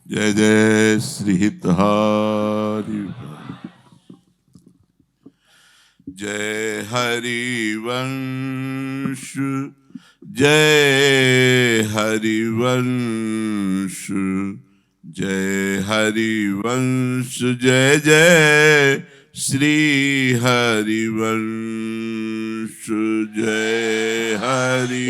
जय जय श्री हितहारी जय हरिवंश जय हरिवंश जय हरिवंश जय जय श्री हरिवंश जय हरि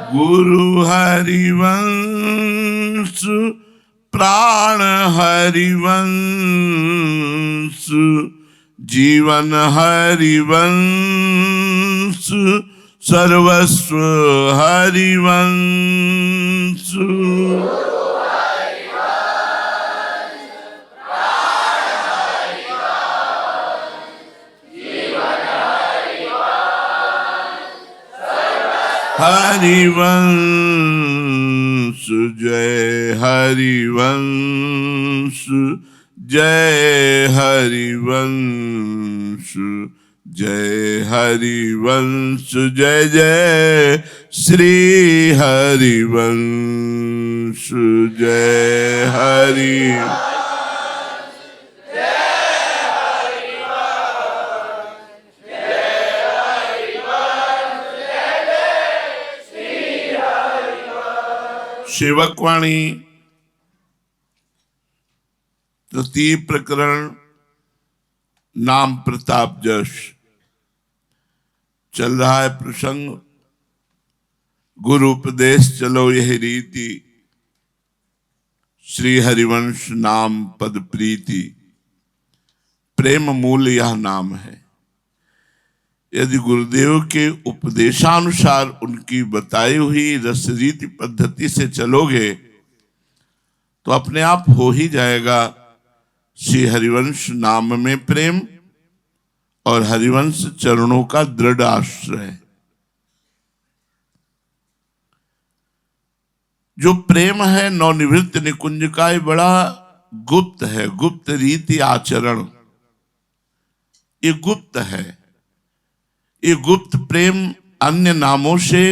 गुरु हरिवंश प्राण हरिवंश जीवन हरिवंश सर्वस्व हरिवंश हरिवंश जय हरिवंश जय हरिवंश जय हरिवंश जय जय श्री हरिवंश जय हरि सेवकवाणी तृतीय प्रकरण नाम प्रताप जश चल रहा है प्रसंग। गुरु उपदेश चलो यह रीति श्री हरिवंश नाम पद प्रीति। प्रेम मूल यह नाम है। यदि गुरुदेव के उपदेशानुसार उनकी बताई हुई रस रीति पद्धति से चलोगे तो अपने आप हो ही जाएगा श्री हरिवंश नाम में प्रेम और हरिवंश चरणों का दृढ़ आश्रय। जो प्रेम है नवनिवृत्त निकुंज का ये बड़ा गुप्त है, गुप्त रीति आचरण ये गुप्त है। ये गुप्त प्रेम अन्य नामों से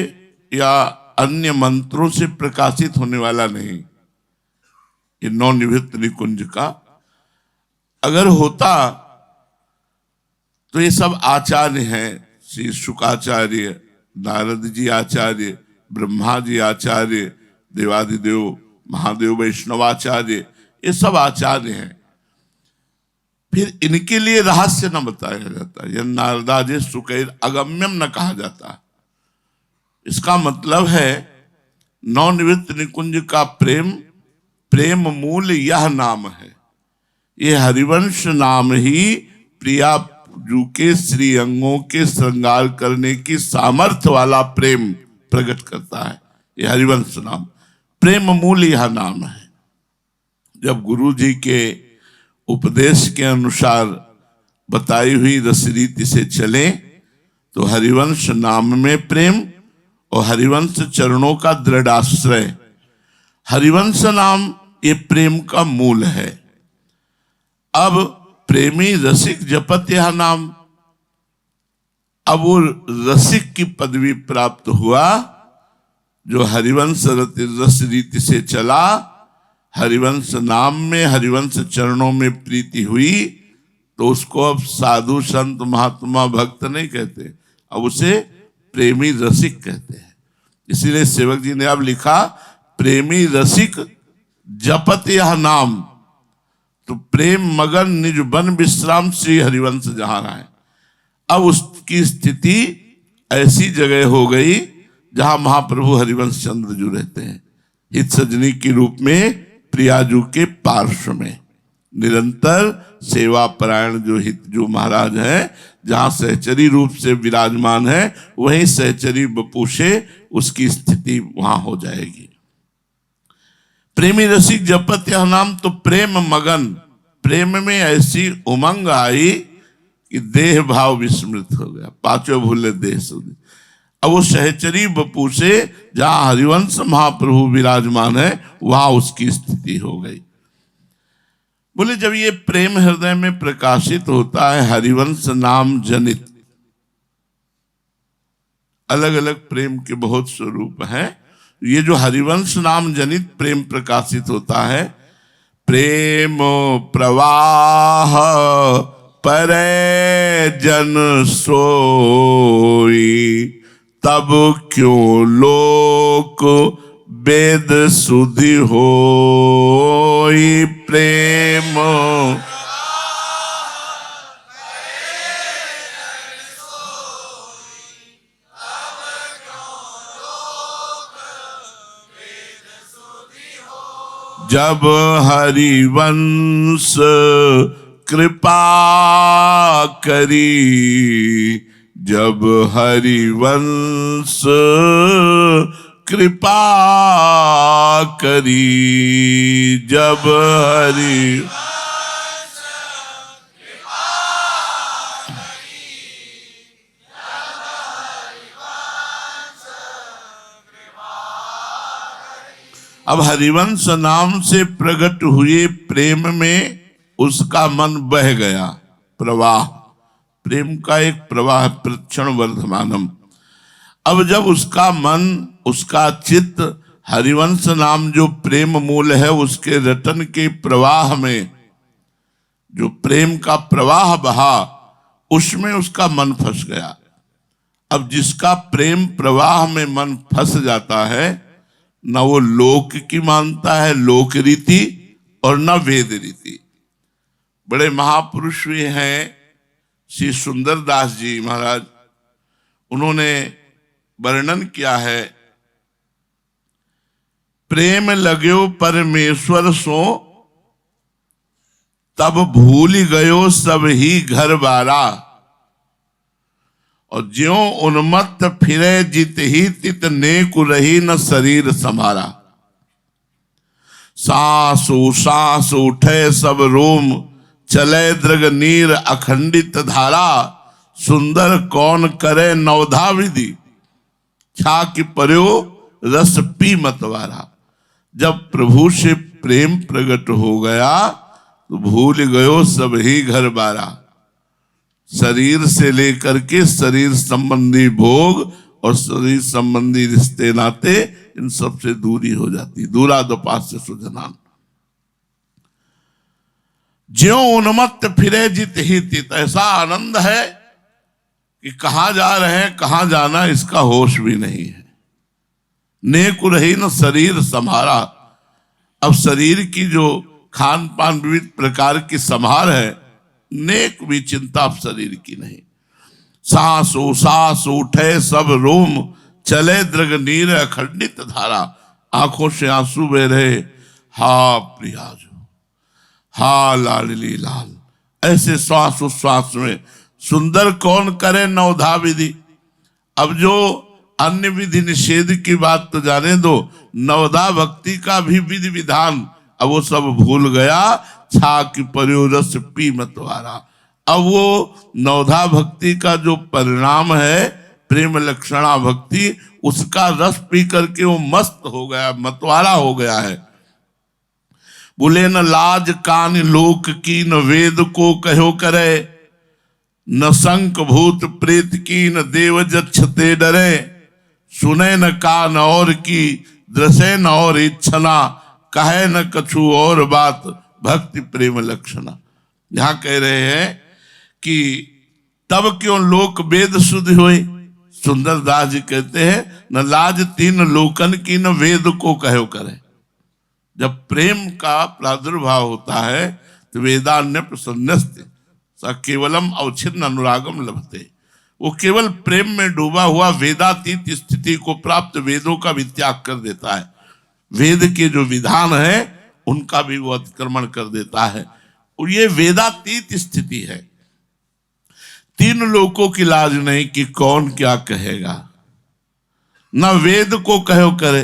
या अन्य मंत्रों से प्रकाशित होने वाला नहीं। ये नवनिवृत्त निकुंज का अगर होता तो ये सब आचार्य हैं, श्री शुकाचार्य, नारद जी आचार्य, ब्रह्मा जी आचार्य, देवादिदेव महादेव वैष्णवाचार्य, ये सब आचार्य हैं। फिर इनके लिए रहस्य न बताया जाता, यह नारदाजे सुकैर अगम्यम न कहा जाता। इसका मतलब है नवनिवृत्त निकुंज का प्रेम, प्रेम मूल यह नाम है। ये हरिवंश नाम ही प्रिया जू के श्री अंगों के श्रृंगार करने की सामर्थ्य वाला प्रेम प्रकट करता है। ये हरिवंश नाम प्रेम मूल यह नाम है। जब गुरु जी के उपदेश के अनुसार बताई हुई रस रीति से चले तो हरिवंश नाम में प्रेम और हरिवंश चरणों का दृढ़ आश्रय। हरिवंश नाम ये प्रेम का मूल है। अब प्रेमी रसिक जपत यह नाम, अब वो रसिक की पदवी प्राप्त हुआ जो हरिवंश रस रीति से चला। हरिवंश नाम में हरिवंश चरणों में प्रीति हुई तो उसको अब साधु संत महात्मा भक्त नहीं कहते, अब उसे प्रेमी रसिक कहते हैं। इसीलिए सेवक जी ने अब लिखा प्रेमी रसिक जपत यह नाम। तो प्रेम मगन निज बन विश्राम श्री हरिवंश जहां है। अब उसकी स्थिति ऐसी जगह हो गई जहां महाप्रभु हरिवंश चंद्र जी रहते हैं, हित सजनी के रूप में प्रियाजू के पार्श्व में निरंतर सेवा परायण जो हितजू महाराज है, जहां सहचरी रूप से विराजमान है वहीं सहचरी बपू से उसकी स्थिति वहां हो जाएगी। प्रेमी रसिक जपत यह नाम। तो प्रेम मगन, प्रेम में ऐसी उमंग आई कि देह भाव विस्मृत हो गया, पांचों भूले देह सुधे। अब वो सहचरी बपू से जहां हरिवंश महाप्रभु विराजमान है वहां उसकी स्थिति हो गई। बोले जब ये प्रेम हृदय में प्रकाशित होता है, हरिवंश नाम जनित, अलग अलग प्रेम के बहुत स्वरूप हैं, ये जो हरिवंश नाम जनित प्रेम प्रकाशित होता है, प्रेम प्रवाह परे जन सोई, तब क्यों लोक वेद सुधि होई। प्रेम जब हरिवंश कृपा करी, जब हरिवंश कृपा करी, जब हरि अब हरिवंश नाम से प्रकट हुए प्रेम में उसका मन बह गया। प्रवाह, प्रेम का एक प्रवाह, प्रक्षण वर्धमानम। अब जब उसका मन, उसका चित्त हरिवंश नाम जो प्रेम मूल है उसके रटन के प्रवाह में, जो प्रेम का प्रवाह बहा, उसमें उसका मन फंस गया। अब जिसका प्रेम प्रवाह में मन फंस जाता है, न वो लोक की मानता है, लोक रीति, और न वेद रीति। बड़े महापुरुष भी हैं श्री सुंदरदास जी महाराज, उन्होंने वर्णन किया है, प्रेम लग्यो परमेश्वर सो, तब भूल गयो सब ही घर बारा, और ज्यों उन्मत्त फिरे जित ही तित नेक रही न शरीर समारा। सांस सांस उठे सब रोम, चले दृग नीर अखंडित धारा, सुंदर कौन करे नवधा विधि, छाक पर्यो रस पी मतवारा। जब प्रभु से प्रेम प्रकट हो गया तो भूल गयो सब ही घर बारा। शरीर से लेकर के शरीर संबंधी भोग और शरीर संबंधी रिश्ते नाते, इन सब से दूरी हो जाती। दूरादपास्य सुजनान, ज्यों उन्मत्त फिरे जित ही तित। ऐसा आनंद है कि कहां जा रहे हैं, कहां जाना, इसका होश भी नहीं है। नेक रही न शरीर संभारा। अब शरीर की जो खान पान विविध प्रकार की संभार है, नेक भी चिंता अब शरीर की नहीं। सांस सांस उठे सब रोम, चले दृग नीर अखंडित धारा। आंखों से आंसू बह रहे, हा प्रियाजो, हा लाडली लाल। ऐसे श्वास उश्वास में सुंदर कौन करे नवधा विधि। अब जो अन्य विधि निषेध की बात तो जाने दो, नवधा भक्ति का भी विधि विधान अब वो सब भूल गया। छाक पर्यो रस पी मतवारा। अब वो नवधा भक्ति का जो परिणाम है, प्रेम लक्षणा भक्ति, उसका रस पी करके वो मस्त हो गया, मतवारा हो गया है। बोले न लाज कान लोक की, न वेद को कहो करे, न शंक भूत प्रेत की, न देव जक्षते डरे। सुने न कान और की, दृशे न और इच्छना, कहे न कछु और बात, भक्ति प्रेम लक्षणा। यहां कह रहे हैं कि तब क्यों लोक वेद शुद्ध हुए। सुंदरदास जी कहते हैं, न लाज तीन लोकन की, न वेद को कहो करे। जब प्रेम का प्रादुर्भाव होता है तो वेदान्य प्रसन्नस्ते स केवलम अवच्छिन्न अनुरागम लभते। वो केवल प्रेम में डूबा हुआ वेदातीत स्थिति को प्राप्त वेदों का भी त्याग कर देता है। वेद के जो विधान है उनका भी वो अतिक्रमण कर देता है, और ये वेदातीत स्थिति है। तीन लोकों की लाज नहीं कि कौन क्या कहेगा, न वेद को कहो करे।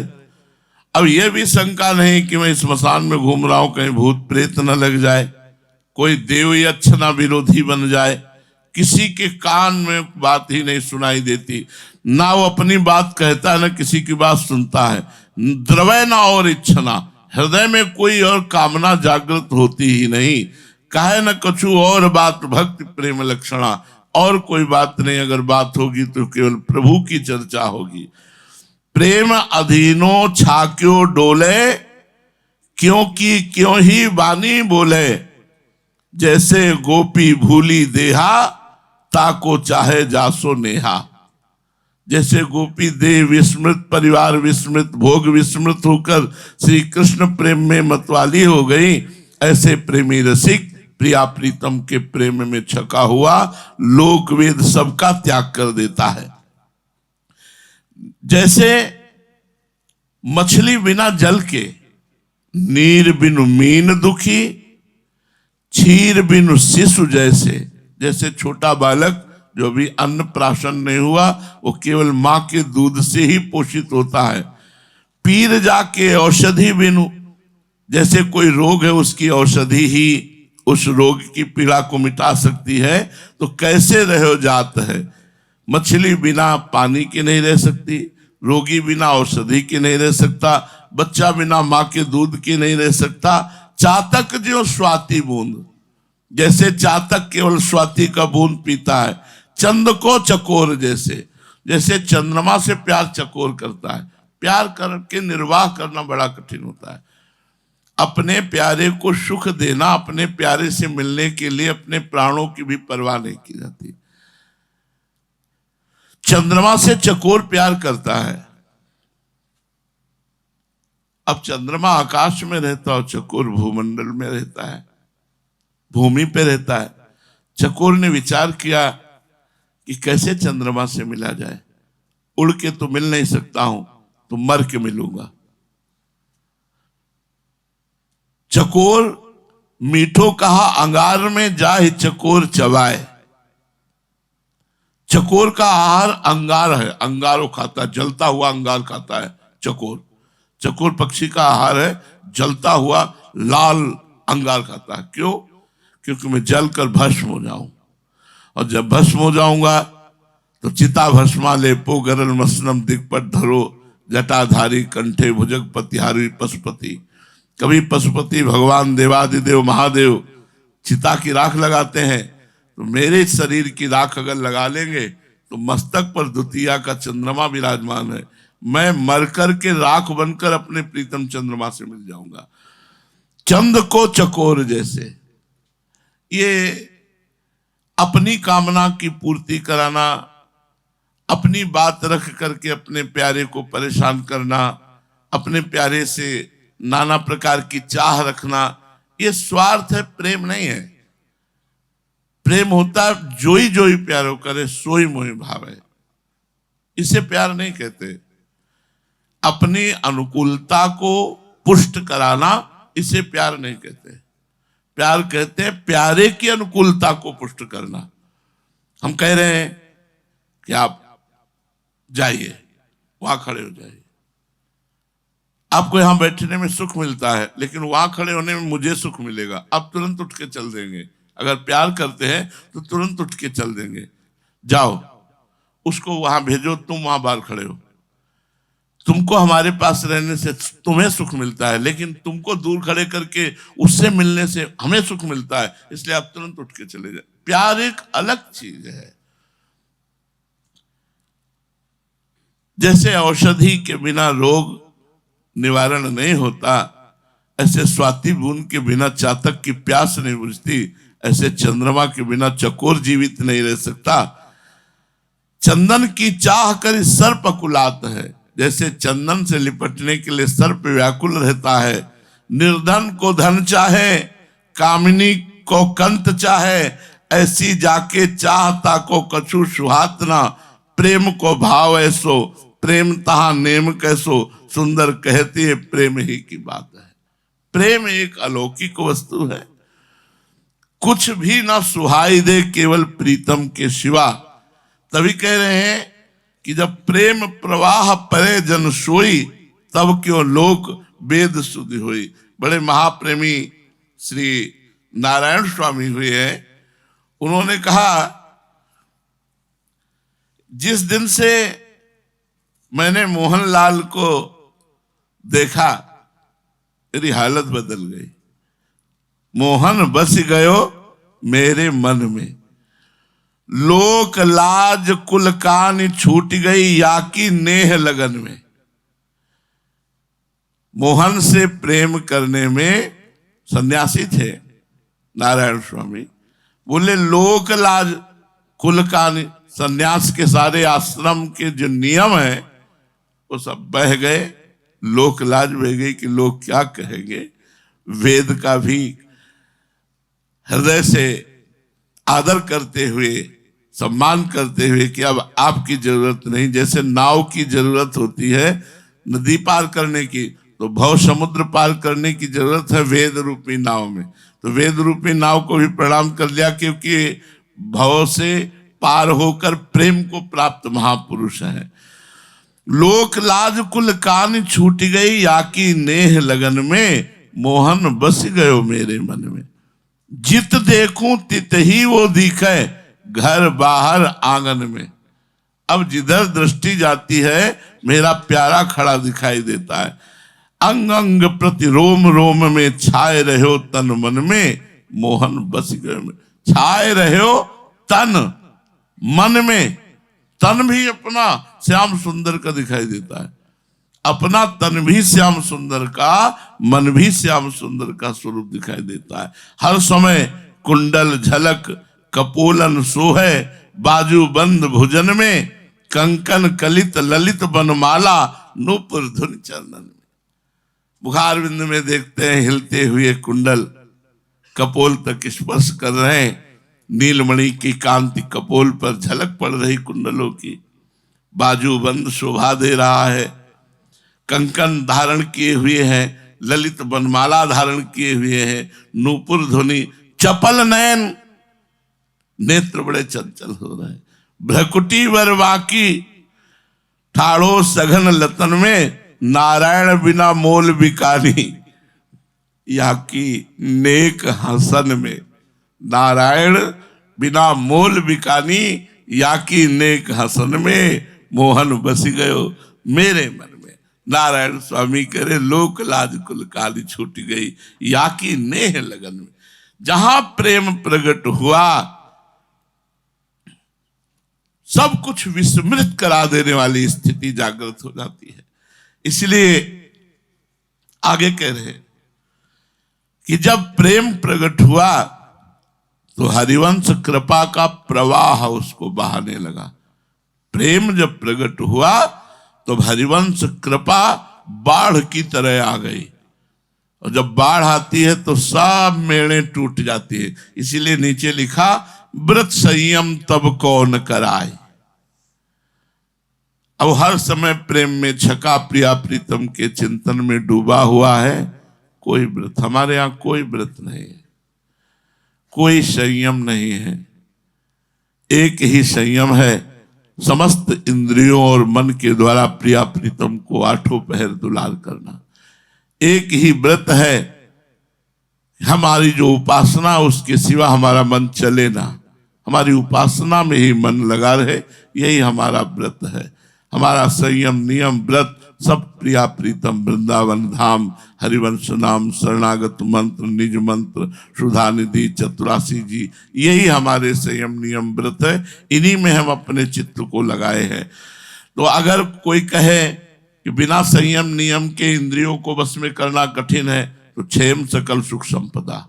अब यह भी शंका नहीं कि मैं स्मशान में घूम रहा हूं, कहीं भूत प्रेत न लग जाए, कोई देव यक्ष ना विरोधी बन जाए। किसी के कान में बात ही नहीं सुनाई देती, ना वो अपनी बात कहता है, ना किसी की बात सुनता है। द्रवय ना और इच्छना, हृदय में कोई और कामना जागृत होती ही नहीं। काहे न कछु और बात भक्ति प्रेम लक्षणा, और कोई बात नहीं, अगर बात होगी तो केवल प्रभु की चर्चा होगी। प्रेम अधीनो छाक्यो डोले, क्योंकि क्यों ही वाणी बोले। जैसे गोपी भूली देहा, ताको चाहे जासो नेहा। जैसे गोपी देह विस्मृत, परिवार विस्मृत, भोग विस्मृत होकर श्री कृष्ण प्रेम में मतवाली हो गई, ऐसे प्रेमी रसिक प्रिया प्रीतम के प्रेम में छका हुआ लोक वेद सबका त्याग कर देता है। जैसे मछली बिना जल के, नीर बिनु मीन दुखी, क्षीर बिनु शिशु जैसे। जैसे छोटा बालक जो भी अन्न प्राशन नहीं हुआ, वो केवल मां के दूध से ही पोषित होता है। पीर जाके औषधि बिनु, जैसे कोई रोग है उसकी औषधि ही उस रोग की पीड़ा को मिटा सकती है, तो कैसे रहो जात है। मछली बिना पानी के नहीं रह सकती, रोगी बिना औषधि के नहीं रह सकता, बच्चा बिना मां के दूध के नहीं रह सकता। चातक जो स्वाति बूंद, जैसे चातक केवल स्वाति का बूंद पीता है। चंद को चकोर जैसे, जैसे चंद्रमा से प्यार चकोर करता है। प्यार करके निर्वाह करना बड़ा कठिन होता है। अपने प्यारे को सुख देना, अपने प्यारे से मिलने के लिए अपने प्राणों की भी परवाह नहीं की जाती। चंद्रमा से चकोर प्यार करता है। अब चंद्रमा आकाश में रहता और चकोर भूमंडल में रहता है, भूमि पे रहता है। चकोर ने विचार किया कि कैसे चंद्रमा से मिला जाए। उड़ के तो मिल नहीं सकता हूं, तो मर के मिलूंगा। चकोर मीठो कहा अंगार में जाए चकोर चबाए। चकोर का आहार अंगार है, अंगार वो खाता है, जलता हुआ अंगार खाता है चकोर। चकोर पक्षी का आहार है, जलता हुआ लाल अंगार खाता है। क्यों? क्योंकि मैं जल कर भस्म हो जाऊं, और जब भस्म हो जाऊंगा तो चिता भस्मा लेपो गरल मसनम दिग्पट धरो, जटाधारी कंठे भुजग पतिहारी पशुपति। कभी पशुपति भगवान देवादिदेव महादेव चिता की राख लगाते हैं, तो मेरे शरीर की राख अगर लगा लेंगे तो मस्तक पर द्वितीया का चंद्रमा विराजमान है। मैं मरकर के राख बनकर अपने प्रीतम चंद्रमा से मिल जाऊंगा। चंद को चकोर जैसे, ये अपनी कामना की पूर्ति कराना, अपनी बात रख करके अपने प्यारे को परेशान करना, अपने प्यारे से नाना प्रकार की चाह रखना, ये स्वार्थ है, प्रेम नहीं है। प्रेम होता है जोई जोई प्यारो करे सोई मोहि भावे। इसे प्यार नहीं कहते। अपनी अनुकूलता को पुष्ट कराना, इसे प्यार नहीं कहते। प्यार कहते हैं प्यारे की अनुकूलता को पुष्ट करना। हम कह रहे हैं कि आप जाइए, वहां खड़े हो जाइए। आपको यहां बैठने में सुख मिलता है, लेकिन वहां खड़े होने में मुझे सुख मिलेगा। आप तुरंत उठ के चल देंगे। अगर प्यार करते हैं तो तुरंत उठ के चल देंगे। जाओ, उसको वहां भेजो, तुम वहां बाहर खड़े हो। तुमको हमारे पास रहने से तुम्हें सुख मिलता है, लेकिन तुमको दूर खड़े करके उससे मिलने से हमें सुख मिलता है, इसलिए आप तुरंत उठ के चले जाए। प्यार एक अलग चीज है। जैसे औषधि के बिना रोग निवारण नहीं होता, ऐसे स्वाति बूंद के बिना चातक की प्यास नहीं बुझती, ऐसे चंद्रमा के बिना चकोर जीवित नहीं रह सकता। चंदन की चाह कर सर्प अकुलात है। जैसे चंदन से लिपटने के लिए सर्प व्याकुल रहता है। निर्धन को धन चाहे, कामिनी को कंत चाहे, ऐसी जाके चाहता को कछु सुहात ना। प्रेम को भाव ऐसो, प्रेम तहा नेम कैसो, सुंदर कहती है प्रेम ही की बात है। प्रेम एक अलौकिक वस्तु है। कुछ भी ना सुहाई दे केवल प्रीतम के सिवा। तभी कह रहे हैं कि जब प्रेम प्रवाह परे जन सोई, तब क्यों लोक वेद सुधि हुई। बड़े महाप्रेमी श्री नारायण स्वामी हुए हैं। उन्होंने कहा, जिस दिन से मैंने मोहनलाल को देखा, मेरी हालत बदल गई। मोहन बस गयो मेरे मन में, लोक लाज कुल कान छूट गई या की नेह लगन में। मोहन से प्रेम करने में सन्यासी थे नारायण स्वामी, बोले लोक लाज कुल कान, सन्यास के सारे आश्रम के जो नियम है वो सब बह गए, लोक लाज बह गई कि लोग क्या कहेंगे। वेद का भी हृदय से आदर करते हुए, सम्मान करते हुए कि अब आपकी जरूरत नहीं, जैसे नाव की जरूरत होती है नदी पार करने की, तो भव समुद्र पार करने की जरूरत है वेद रूपी नाव में। तो वेद रूपी नाव को भी प्रणाम कर लिया, क्योंकि भव से पार होकर प्रेम को प्राप्त महापुरुष है। लोक लाज कुल कान छूट गई या की नेह लगन में, मोहन बस गयो मेरे मन में। जित देखूं तित ही वो दिखे, घर बाहर आंगन में। अब जिधर दृष्टि जाती है मेरा प्यारा खड़ा दिखाई देता है। अंग अंग प्रति रोम रोम में छाए रहो तन मन में, मोहन बस गए में। छाए रहो तन मन में, तन भी अपना श्याम सुंदर का दिखाई देता है, अपना तन भी श्याम सुंदर का, मन भी श्याम सुंदर का स्वरूप दिखाई देता है। हर समय कुंडल झलक कपोलन सोहे, बाजू बंद भुजन में, कंकन कलित ललित बनमाला, नूपुर धुन चरणन में। मुखार बिंद में देखते हैं हिलते हुए कुंडल, कपोल तक स्पर्श कर रहे हैं, नीलमणि की कांति कपोल पर झलक पड़ रही कुंडलों की, बाजू बंद शोभा दे रहा है, कंकन धारण किए हुए हैं, ललित बनमाला धारण किए हुए हैं, नूपुर ध्वनि, चपल नयन, नेत्र बड़े चंचल हो रहे हैं, भ्रकुटी वर वाकी, ठाड़ो सघन लतन में, नारायण बिना मोल बिकानी, या की नेक हसन में। नारायण बिना मोल बिकानी, या की नेक हसन में, मोहन बस गयो मेरे मन में। नारायण स्वामी करे लोक लाज कुल काली छूट गई, या की नेह लगन में। जहां प्रेम प्रकट हुआ सब कुछ विस्मृत करा देने वाली स्थिति जागृत हो जाती है। इसलिए आगे कह रहे कि जब प्रेम प्रकट हुआ तो हरिवंश कृपा का प्रवाह उसको बहाने लगा। प्रेम जब प्रकट हुआ तो हरिवंश कृपा बाढ़ की तरह आ गई, और जब बाढ़ आती है तो सब मेड़े टूट जाती है। इसीलिए नीचे लिखा व्रत संयम तब कौन कराए। अब हर समय प्रेम में छका प्रिया प्रीतम के चिंतन में डूबा हुआ है, कोई व्रत, हमारे यहां कोई व्रत नहीं है, कोई संयम नहीं है। एक ही संयम है, समस्त इंद्रियों और मन के द्वारा प्रिया प्रीतम को आठों पहर दुलार करना। एक ही व्रत है, हमारी जो उपासना उसके सिवा हमारा मन चले ना, हमारी उपासना में ही मन लगा रहे, यही हमारा व्रत है। हमारा संयम नियम व्रत सब प्रिया प्रीतम वृंदावन धाम, हरिवंश नाम, शरणागत मंत्र, निज मंत्र, सुधा निधि, चतुरासी जी, यही हमारे संयम नियम व्रत है। इन्हीं में हम अपने चित्त को लगाए हैं। तो अगर कोई कहे कि बिना संयम नियम के इंद्रियों को बस में करना कठिन है, तो क्षेम सकल सुख संपदा,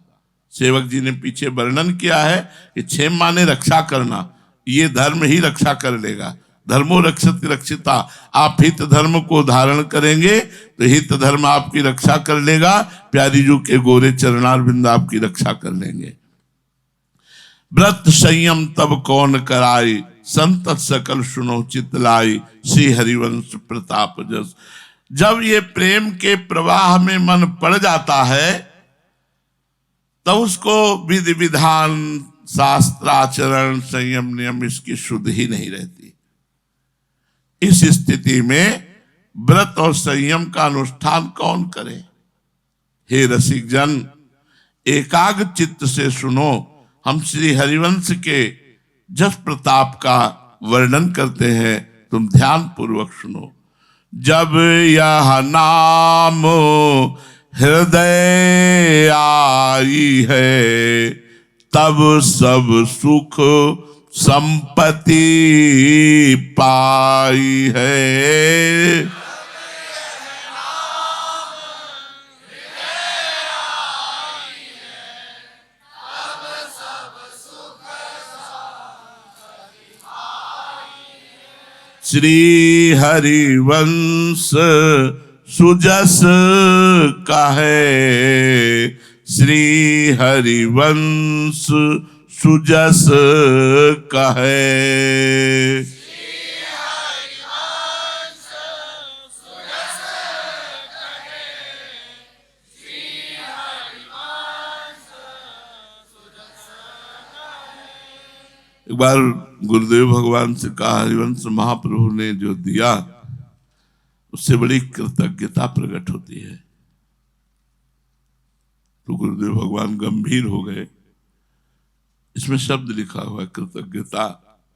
सेवक जी ने पीछे वर्णन किया है कि क्षेम माने रक्षा करना, ये धर्म ही रक्षा कर लेगा। धर्मो रक्षति रक्षिता, आप हित धर्म को धारण करेंगे तो हित धर्म आपकी रक्षा कर लेगा। प्यारी जू के गोरे चरणारविंद आपकी रक्षा कर लेंगे। व्रत संयम तब कौन कराई, संत सकल सुनो चितलाई, श्री हरिवंश प्रताप जस। जब ये प्रेम के प्रवाह में मन पड़ जाता है तो उसको विधि विधान शास्त्राचरण संयम नियम इसकी शुद्ध ही नहीं रहती। इस स्थिति में व्रत और संयम का अनुष्ठान कौन करे? हे रसिक जन, एकाग्र चित्त से सुनो, हम श्री हरिवंश के जस प्रताप का वर्णन करते हैं, तुम ध्यान पूर्वक सुनो। जब यह नाम हृदय आई है, तब सब सुख संपत्ति पाई है। श्री हरिवंश सुजस कहे, श्री हरिवंश सुजस कहे। एक बार गुरुदेव भगवान से कहा, हरिवंश महाप्रभु ने जो दिया उससे बड़ी कृतज्ञता प्रकट होती है। तो गुरुदेव भगवान गंभीर हो गए। इसमें शब्द लिखा हुआ है, कृतज्ञता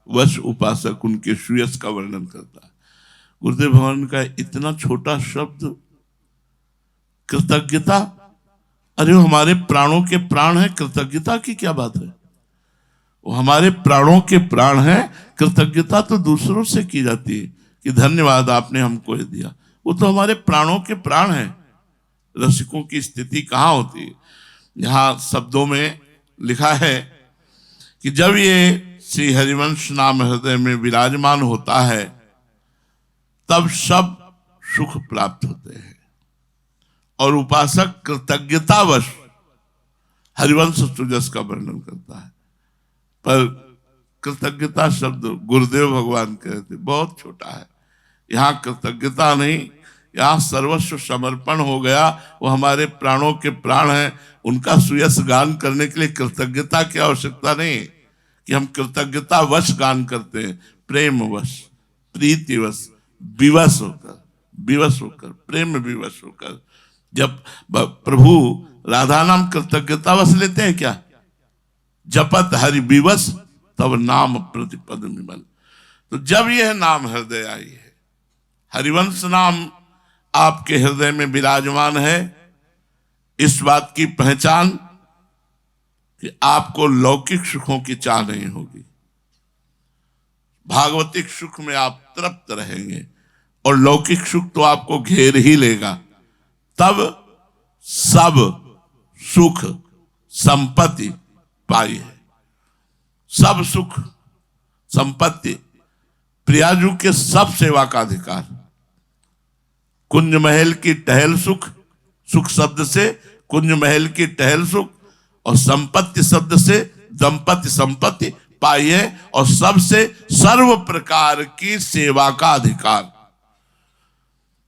वश उपासक उनके सुयश का वर्णन करता है। गुरुदेव भगवान का इतना छोटा शब्द कृतज्ञता, अरे वो हमारे प्राणों के प्राण है, कृतज्ञता की क्या बात है? वो हमारे प्राणों के प्राण हैं। कृतज्ञता तो दूसरों से की जाती है कि धन्यवाद आपने हमको ये दिया, वो तो हमारे प्राणों के प्राण हैं। रसिकों की स्थिति कहाँ होती है? यहाँ शब्दों में लिखा है कि जब ये श्री हरिवंश नाम हृदय में विराजमान होता है तब सब सुख प्राप्त होते हैं, और उपासक कृतज्ञतावश हरिवंश सुजस का वर्णन करता है। पर कृतज्ञता शब्द गुरुदेव भगवान कहते बहुत छोटा है। यहाँ कृतज्ञता नहीं, यहाँ सर्वस्व समर्पण हो गया। वो हमारे प्राणों के प्राण हैं, उनका सुयश गान करने के लिए कृतज्ञता की आवश्यकता नहीं कि हम कृतज्ञता वश गान करते हैं। प्रेम वश, प्रीति वश, विवश होकर, प्रेम विवश होकर। जब प्रभु राधा नाम कृतज्ञता वश लेते हैं क्या? जपत हरि विवश तब नाम प्रतिपद विमल। तो जब यह नाम हृदय आई है, हरिवंश नाम आपके हृदय में विराजमान है, इस बात की पहचान कि आपको लौकिक सुखों की चाह नहीं होगी। भागवतिक सुख में आप तृप्त रहेंगे और लौकिक सुख तो आपको घेर ही लेगा। तब सब सुख संपत्ति पाई है। सब सुख संपत्ति, प्रियाजू के सब सेवा का अधिकार। कुंज महल की टहल सुख, सुख शब्द से कुंज महल की टहल सुख, और संपत्ति शब्द से दंपत्ति संपत्ति पाई है, और सबसे सर्व प्रकार की सेवा का अधिकार।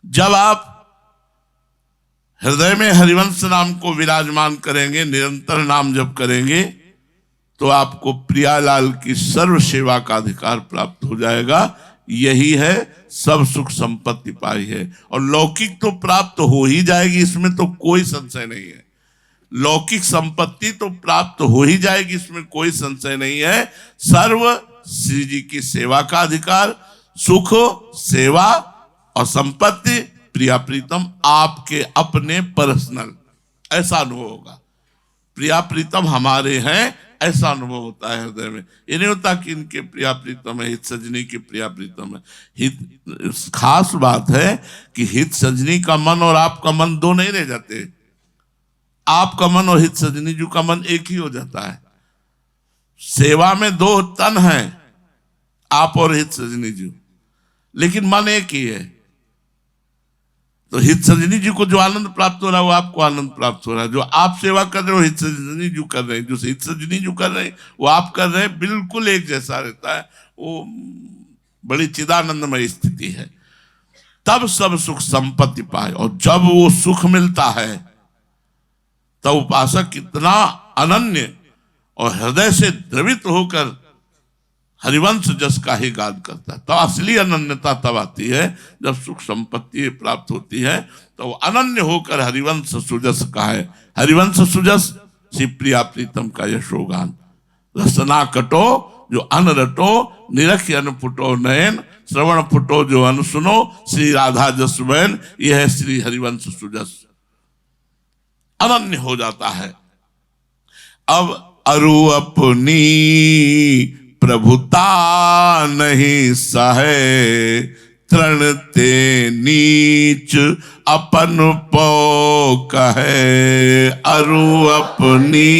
जब आप हृदय में हरिवंश नाम को विराजमान करेंगे, निरंतर नाम जप करेंगे, तो आपको प्रियालाल की सर्व सेवा का अधिकार प्राप्त हो जाएगा। यही है सब सुख संपत्ति पाई है। और लौकिक तो प्राप्त हो ही जाएगी, इसमें तो कोई संशय नहीं है। लौकिक संपत्ति तो प्राप्त हो ही जाएगी, इसमें कोई संशय नहीं है। सर्व श्री जी की सेवा का अधिकार, सुख, सेवा और संपत्ति प्रिया प्रीतम आपके अपने पर्सनल, ऐसा अनुभव होगा। प्रिया प्रीतम हमारे हैं, ऐसा अनुभव होता है हृदय में। ये नहीं होता कि इनके प्रिया प्रीतम है, हित सजनी की प्रिया प्रीतम है। हित खास बात है कि हित सजनी का मन और आपका मन दो नहीं रह जाते। आपका मन और हित सजनी जी का मन एक ही हो जाता है। सेवा में दो तन हैं, आप और हित सजनी जी, लेकिन मन एक ही है। तो हित सजनी जी को जो आनंद प्राप्त हो रहा है वो आपको आनंद प्राप्त हो रहा है। जो आप सेवा कर रहे हो हित सजनी जी कर रहे हैं, जो हित सजनी जी कर रहे हैं वो आप कर रहे हैं, बिल्कुल एक जैसा रहता है। वो बड़ी चिदानंदमय स्थिति है। तब सब सुख संपत्ति पाए, और जब वो सुख मिलता है तब उपासक इतना अनन्य और हृदय से द्रवित होकर हरिवंश जस का ही गान करता है। तो असली अनन्यता तब आती है जब सुख संपत्ति प्राप्त होती है, तो अनन्य होकर हरिवंश सुजस का है। हरिवंश सुजस श्री प्रिया प्रीतम का यशोगान। रसना कटो जो अन रटो, निरख अन फुटो नयन, श्रवण फुटो जो अन सुनो, श्री राधा जस बहन, यह है श्री हरिवंश सुजस। अनन्य हो जाता है। अब अरु अपनी प्रभुता नहीं सहे, तृण ते नीच अपन पो कहे। अरु अपनी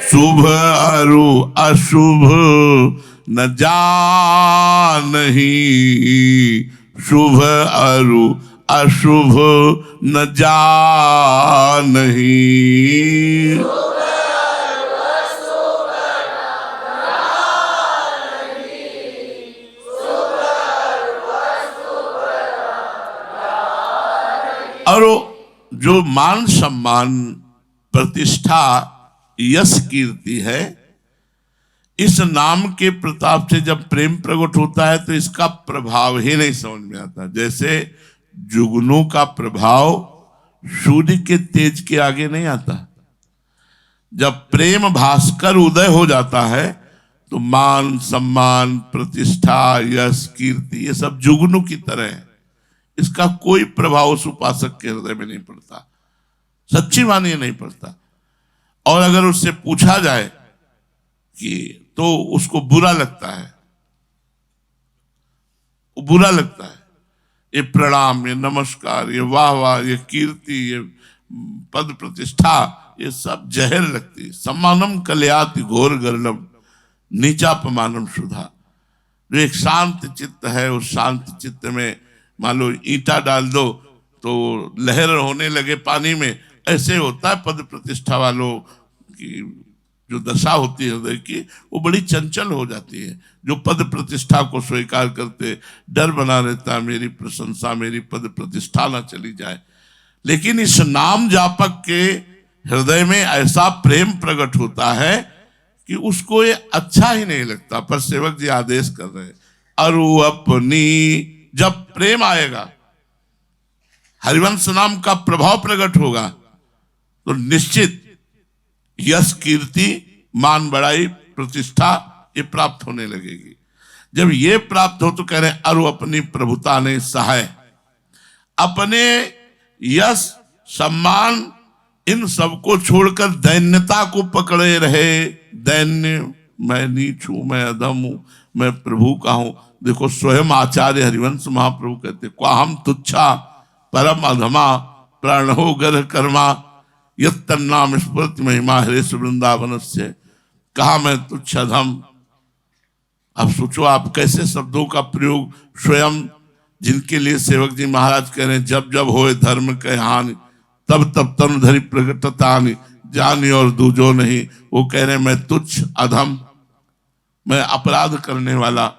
शुभ अरु अशुभ न जानही, शुभ अरु अशुभ न जानही। और जो मान सम्मान प्रतिष्ठा यश कीर्ति है, इस नाम के प्रताप से जब प्रेम प्रकट होता है तो इसका प्रभाव ही नहीं समझ में आता। जैसे जुगनू का प्रभाव सूर्य के तेज के आगे नहीं आता। जब प्रेम भास्कर उदय हो जाता है तो मान सम्मान प्रतिष्ठा यश कीर्ति ये सब जुगनू की तरह है, इसका कोई प्रभाव उस उपासक के हृदय में नहीं पड़ता, सच्ची मानिए नहीं पड़ता। और अगर उससे पूछा जाए कि तो उसको बुरा लगता है, बुरा लगता है। ये प्रणाम, ये नमस्कार, ये वाह वाह, ये कीर्ति, ये पद प्रतिष्ठा, ये सब जहर लगती। सम्मानम कलयाति घोर गर्लम नीचापमानम सुधा। जो एक शांत चित्त है, उस शांत चित्त में मान लो ईंटा डाल दो तो लहर होने लगे पानी में, ऐसे होता है पद प्रतिष्ठा वालों की जो दशा होती है हृदय की, वो बड़ी चंचल हो जाती है। जो पद प्रतिष्ठा को स्वीकार करते, डर बना रहता है मेरी प्रशंसा मेरी पद प्रतिष्ठा ना चली जाए। लेकिन इस नाम जापक के हृदय में ऐसा प्रेम प्रकट होता है कि उसको ये अच्छा ही नहीं लगता। पर सेवक जी आदेश कर रहे हैं, अरु अपनी, जब प्रेम आएगा, हरिवंश नाम का प्रभाव प्रकट होगा तो निश्चित यश कीर्ति मान बड़ाई प्रतिष्ठा ये प्राप्त होने लगेगी। जब ये प्राप्त हो तो कह रहे अरु अपनी प्रभुता ने सहाय, अपने यश सम्मान इन सबको छोड़कर दैन्यता को पकड़े रहे। दैन्य, मैं नीच हूं, मैं अधम हूं, मैं प्रभु का हूं। देखो स्वयं आचार्य हरिवंश महाप्रभु कहते, क्वाहम तुच्छा परम अधमा प्राणो गर्ह कर्मा यत्तन्नाम स्फुरति महिमा हरेश वृंदावन से। कहा मैं तुच्छ अधम। अब सोचो आप कैसे शब्दों का प्रयोग, स्वयं जिनके लिए सेवक जी महाराज कह रहे हैं, जब जब होए धर्म के हानि तब तब तन धरि प्रकटतानि जानी और दूजो नहीं। वो कह रहे हैं मैं तुच्छ अधम, मैं अपराध करने वाला।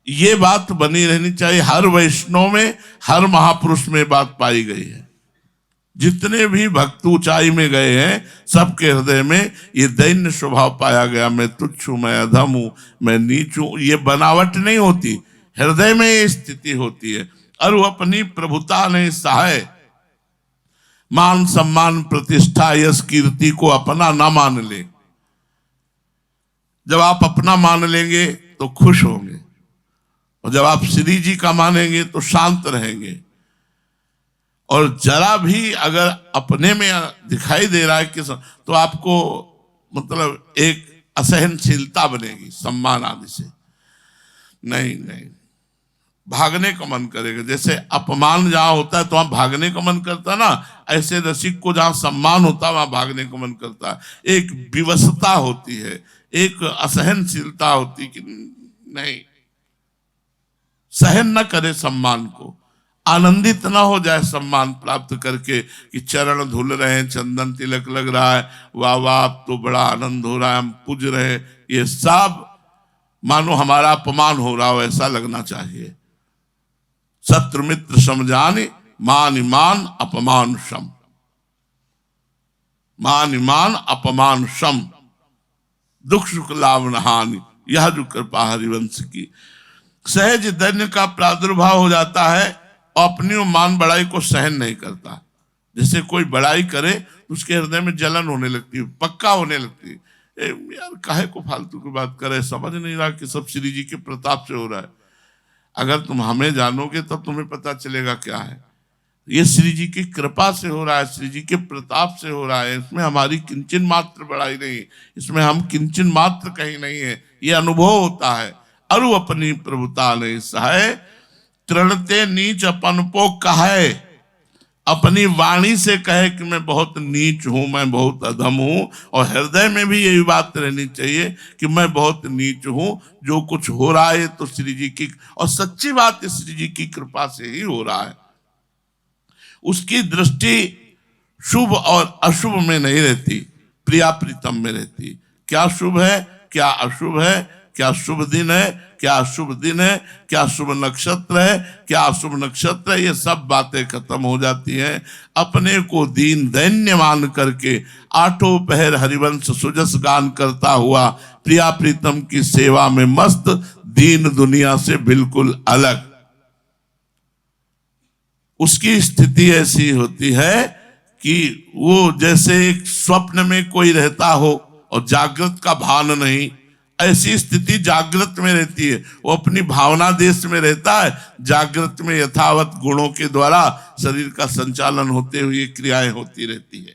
ये बात बनी रहनी चाहिए। हर वैष्णव में, हर महापुरुष में बात पाई गई है। जितने भी भक्त ऊंचाई में गए हैं सबके हृदय में ये दैन्य स्वभाव पाया गया। मैं तुच्छ हूं, मैं अधम हूं, मैं नीच हूं। ये बनावट नहीं होती, हृदय में ये स्थिति होती है। और वो अपनी प्रभुता ने सहाय, मान सम्मान प्रतिष्ठा यश कीर्ति को अपना ना मान ले। जब आप अपना मान लेंगे तो खुश होंगे, और जब आप श्री जी का मानेंगे तो शांत रहेंगे। और जरा भी अगर अपने में दिखाई दे रहा है कि तो आपको मतलब एक असहनशीलता बनेगी सम्मान आदि से। नहीं नहीं, भागने का मन करेगा। जैसे अपमान जहां होता है तो वहां भागने का मन करता है ना, ऐसे रसिक को जहां सम्मान होता है वहां भागने का मन करता है। एक विवशता होती है, एक असहनशीलता होती कि नहीं, सहन न करे सम्मान को, आनंदित ना हो जाए सम्मान प्राप्त करके कि चरण धुल रहे हैं, चंदन तिलक लग रहा है, वाह वाह अब तो बड़ा आनंद हो रहा है, हम पूज रहे। ये सब मानो हमारा अपमान हो रहा हो ऐसा लगना चाहिए। शत्रु मित्र समझाने मान ईमान अपमान सम, मान ईमान अपमान सम, दुख सुख लाभ न हानि, यह जो कृपा हरिवंश की। सहज दैन्य का प्रादुर्भाव हो जाता है और अपनी मान बड़ाई को सहन नहीं करता। जैसे कोई बड़ाई करे तो उसके हृदय में जलन होने लगती है, पक्का होने लगती है। यार काहे को फालतू की बात करे, समझ नहीं रहा कि सब श्री जी के प्रताप से हो रहा है। अगर तुम हमें जानोगे तब तुम्हें पता चलेगा क्या है। ये श्री जी की कृपा से हो रहा है, श्री जी के प्रताप से हो रहा है। इसमें हमारी किंचन मात्र बड़ाई नहीं, इसमें हम किंचन मात्र कहीं नहीं है। ये अनुभव होता है। अरु अपनी प्रभुता नहीं सहाय, तृणते नीच अपन पो कहे। अपनी वाणी से कहे कि मैं बहुत नीच हूं, मैं बहुत अधम हूं, और हृदय में भी यही बात रहनी चाहिए कि मैं बहुत नीच हूं। जो कुछ हो रहा है तो श्री जी की, और सच्ची बात श्री जी की कृपा से ही हो रहा है। उसकी दृष्टि शुभ और अशुभ में नहीं रहती, प्रिया प्रीतम में रहती। क्या शुभ है, क्या अशुभ है, क्या शुभ दिन है, क्या अशुभ दिन है, क्या शुभ नक्षत्र है, क्या अशुभ नक्षत्र है, ये सब बातें खत्म हो जाती हैं। अपने को दीन दैन्य मान करके आठों पहर हरिवंश सुजस गान करता हुआ प्रिया प्रीतम की सेवा में मस्त, दीन दुनिया से बिल्कुल अलग। उसकी स्थिति ऐसी होती है कि वो जैसे एक स्वप्न में कोई रहता हो और जागृत का भान नहीं, ऐसी स्थिति जागृत में रहती है। वो अपनी भावना देश में रहता है, जागृत में यथावत गुणों के द्वारा शरीर का संचालन होते हुए क्रियाएं होती रहती है।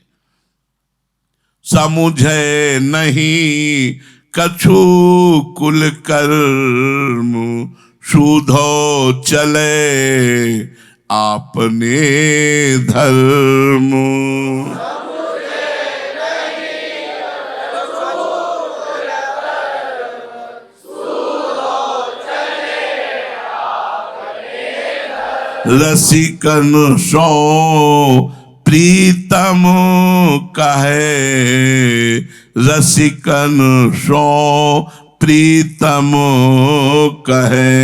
समुझे नहीं कछु कुल कर्म, शुद्धो चले आपने धर्म। रसिकन सो प्रीतम कहे, रसिकन सो प्रीतम कहे।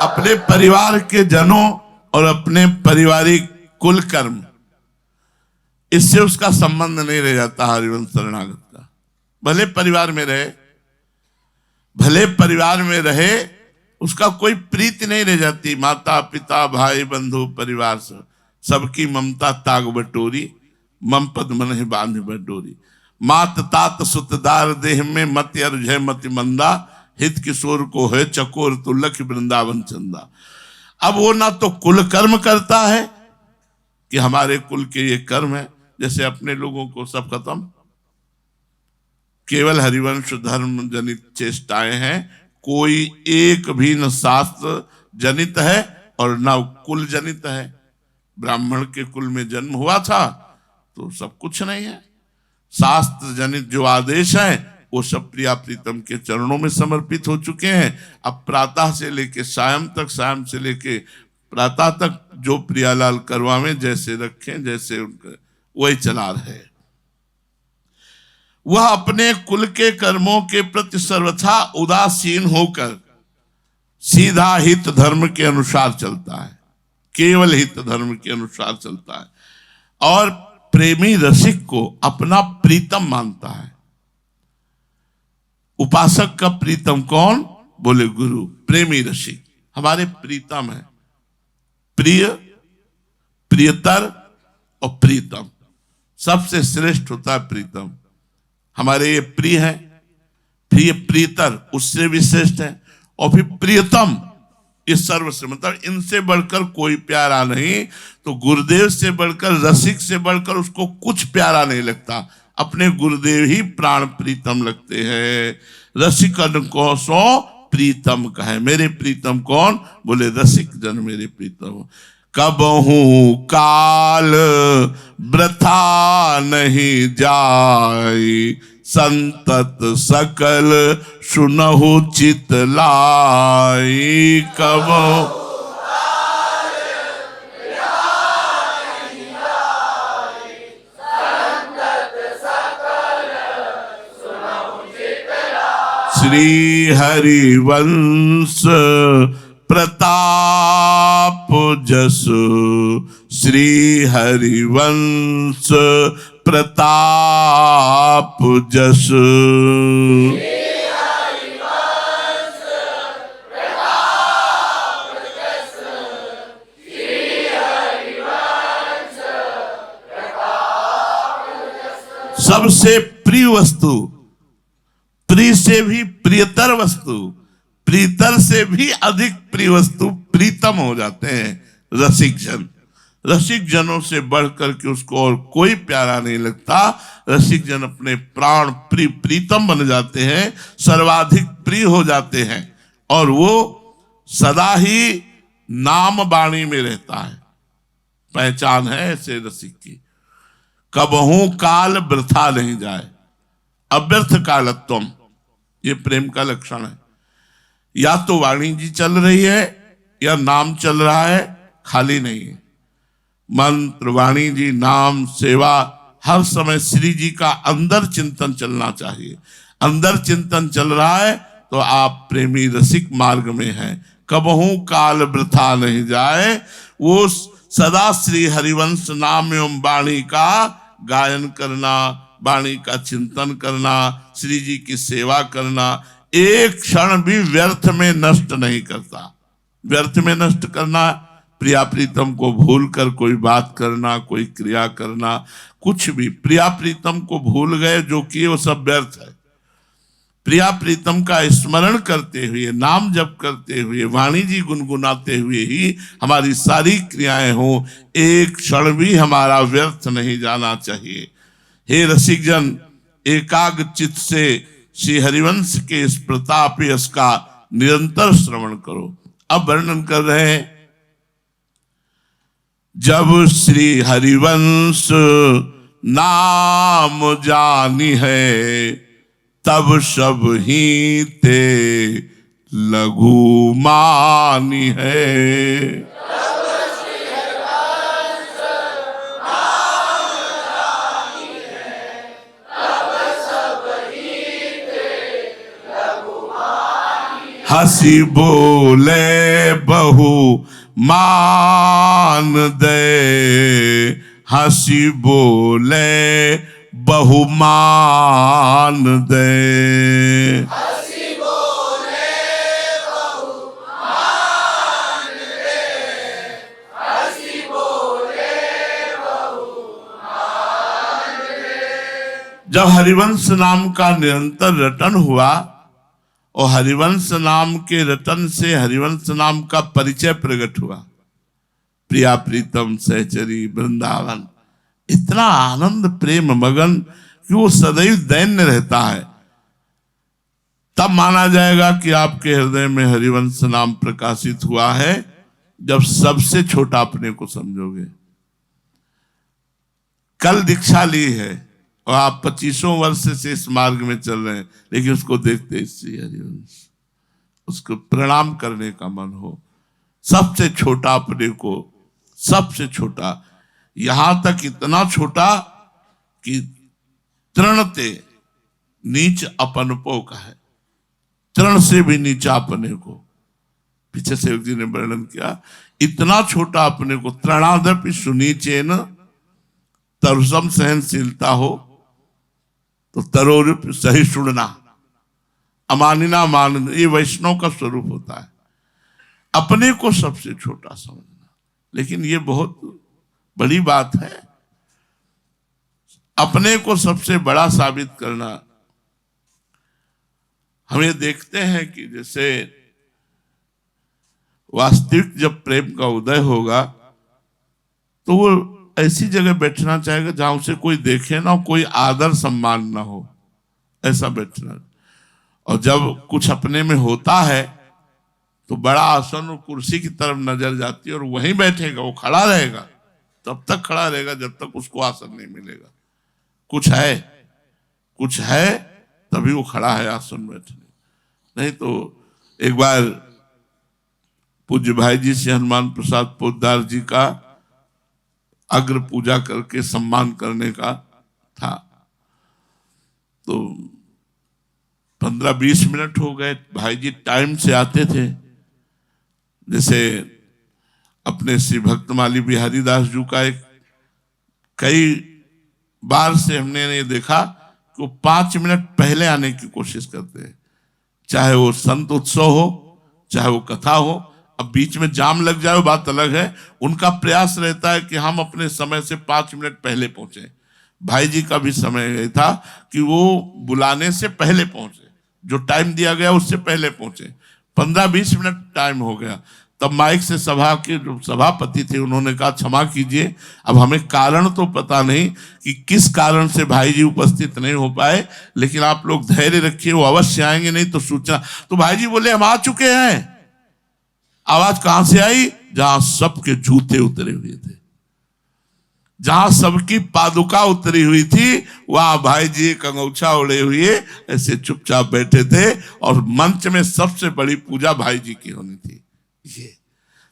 अपने परिवार के जनों और अपने पारिवारिक कुल कर्म, इससे उसका संबंध नहीं रह जाता हरिवंश शरणागत का। भले परिवार में रहे, भले परिवार में रहे, उसका कोई प्रीति नहीं रह जाती। माता पिता भाई बंधु परिवार से सबकी ममता ताग बटोरी, मम पद मन ही बांध बटोरी। मात तात सुतदार देह में मत अर्जय मति मंदा, हित किशोर को है चकोर तुलख वृंदावन चंदा। अब वो ना तो कुल कर्म करता है कि हमारे कुल के ये कर्म है, जैसे अपने लोगों को सब खत्म, केवल हरिवंश धर्म जनित चेष्टाएं हैं। कोई एक भी न शास्त्र जनित है और न कुल जनित है। ब्राह्मण के कुल में जन्म हुआ था तो सब कुछ नहीं है। शास्त्र जनित जो आदेश है वो सब प्रिया प्रीतम के चरणों में समर्पित हो चुके हैं। अब प्रातः से लेके सायं तक, सायं से लेके प्रातः तक जो प्रियालाल करवावें, जैसे रखें, जैसे उनका वही चला रहे। वह अपने कुल के कर्मों के प्रति सर्वथा उदासीन होकर सीधा हित धर्म के अनुसार चलता है, केवल हित धर्म के अनुसार चलता है और प्रेमी रसिक को अपना प्रीतम मानता है। उपासक का प्रीतम कौन? बोले गुरु। प्रेमी रसिक हमारे प्रीतम है, प्रिय, प्रियतर और प्रीतम। सबसे श्रेष्ठ होता है प्रीतम। हमारे ये प्रिय है, प्रिय प्रीतर उससे भी श्रेष्ठ है, और फिर प्रियतम इस सर्व से, मतलब इनसे बढ़कर कोई प्यारा नहीं। तो गुरुदेव से बढ़कर, रसिक से बढ़कर उसको कुछ प्यारा नहीं लगता। अपने गुरुदेव ही प्राण प्रीतम लगते हैं। रसिकन को सो प्रीतम कहे। मेरे प्रीतम कौन? बोले रसिक जन मेरे प्रीतम। कबहू काल वृथा नहीं जाई, संतत सकल सुनहु चित लाई। कबहू श्री हरिवंश प्रताप जस, श्री हरिवंश प्रताप जस। सबसे प्रिय वस्तु, प्रिय से भी प्रियतर वस्तु, प्रीतर से भी अधिक प्रिय वस्तु प्रीतम हो जाते हैं रसिक जन। रसिक जनों से बढ़कर के उसको और कोई प्यारा नहीं लगता। रसिक जन अपने प्राण प्रीतम बन जाते हैं, सर्वाधिक प्रिय हो जाते हैं, और वो सदा ही नाम वाणी में रहता है। पहचान है ऐसे रसिक की, कबहू काल वृथा नहीं जाए। अव्यर्थ कालत्वम, ये प्रेम का लक्षण है। या तो वाणी जी चल रही है या नाम चल रहा है, खाली नहीं है। मंत्र, वाणी जी, नाम, सेवा, हर समय श्री जी का अंदर चिंतन चलना चाहिए। अंदर चिंतन चल रहा है तो आप प्रेमी रसिक मार्ग में हैं। कबहू काल वृथा नहीं जाए। वो सदा श्री हरिवंश नाम एवं वाणी का गायन करना, वाणी का चिंतन करना, श्री जी की सेवा करना, एक क्षण भी व्यर्थ में नष्ट नहीं करता। व्यर्थ में नष्ट करना, प्रिया प्रीतम को भूल कर कोई बात करना, कोई क्रिया करना, कुछ भी प्रिया प्रीतम को भूल गए, जो किए वो सब व्यर्थ है। प्रिया प्रीतम का स्मरण करते हुए, नाम जप करते हुए, वाणी जी गुनगुनाते हुए ही हमारी सारी क्रियाएं हो। एक क्षण भी हमारा व्यर्थ नहीं जाना चाहिए। हे रसिक जन, एकाग्र चित्त से श्री हरिवंश के इस प्रताप यश का निरंतर श्रवण करो। अब वर्णन कर रहे हैं, जब श्री हरिवंश नाम जानी है, तब सब ही ते लघु मानी है। हंसी बोले बहु मान दे, हंसी बोले बहु मान दे। हंसी बोले बहु मान दे, हंसी बोले बहु मान दे। जब हरिवंश नाम का निरंतर रटन हुआ और हरिवंश नाम के रटन से हरिवंश नाम का परिचय प्रकट हुआ, प्रिया प्रीतम सहचरी वृंदावन, इतना आनंद प्रेम मगन कि वो सदैव दैन्य रहता है। तब माना जाएगा कि आपके हृदय में हरिवंश नाम प्रकाशित हुआ है, जब सबसे छोटा अपने को समझोगे। कल दीक्षा ली है और आप 25 वर्ष से इस मार्ग में चल रहे हैं, लेकिन उसको देखते श्री हरिवंश, उसको प्रणाम करने का मन हो। सबसे छोटा अपने को, सबसे छोटा, यहां तक इतना छोटा कि तृणते नीच अपनपो का है, तृण से भी नीचा अपने को। पीछे सेवक जी ने वर्णन किया, इतना छोटा अपने को, तृणादपि सुनीचेन तरुसम सहनशीलता हो तो तरोरूप सही सुनना, अमानिना मान, ये वैष्णव का स्वरूप होता है। अपने को सबसे छोटा समझना, लेकिन ये बहुत बड़ी बात है, अपने को सबसे बड़ा साबित करना। हम ये देखते हैं कि जैसे वास्तविक जब प्रेम का उदय होगा तो वो ऐसी जगह बैठना चाहेगा जहां उसे कोई देखे ना, कोई आदर सम्मान ना हो, ऐसा बैठना। और जब कुछ अपने में होता है तो बड़ा आसन और कुर्सी की तरफ नजर जाती है और वहीं बैठेगा, वो खड़ा रहेगा, तब तक खड़ा रहेगा जब तक उसको आसन नहीं मिलेगा। कुछ है तभी वो खड़ा है आसन बैठने, नहीं तो। एक बार पूज्य भाई जी से हनुमान प्रसाद पोद्दार जी का अग्र पूजा करके सम्मान करने का था, तो 15-20 मिनट हो गए। भाई जी टाइम से आते थे, जैसे अपने श्री भक्तमाली बिहारी दास जी का एक, कई बार से हमने ये देखा कि वो 5 मिनट पहले आने की कोशिश करते हैं, चाहे वो संत उत्सव हो, चाहे वो कथा हो। अब बीच में जाम लग जाए वो बात अलग है, उनका प्रयास रहता है कि हम अपने समय से 5 मिनट पहले पहुंचे। भाई जी का भी समय यही था कि वो बुलाने से पहले पहुंचे, जो टाइम दिया गया उससे पहले पहुंचे। 15-20 मिनट टाइम हो गया, तब माइक से सभा के जो सभापति थे उन्होंने कहा क्षमा कीजिए, अब हमें कारण तो पता नहीं कि किस कारण से भाई जी उपस्थित नहीं हो पाए, लेकिन आप लोग धैर्य रखिए, वो अवश्य आएंगे, नहीं तो सूचना। तो भाई जी बोले हम आ चुके हैं। आवाज कहां से आई? जहां सबके जूते उतरे हुए थे, जहां सबकी पादुका उतरी हुई थी, वहां भाई जी एक अंगोछा ओढ़े हुए ऐसे चुपचाप बैठे थे, और मंच में सबसे बड़ी पूजा भाई जी की होनी थी। ये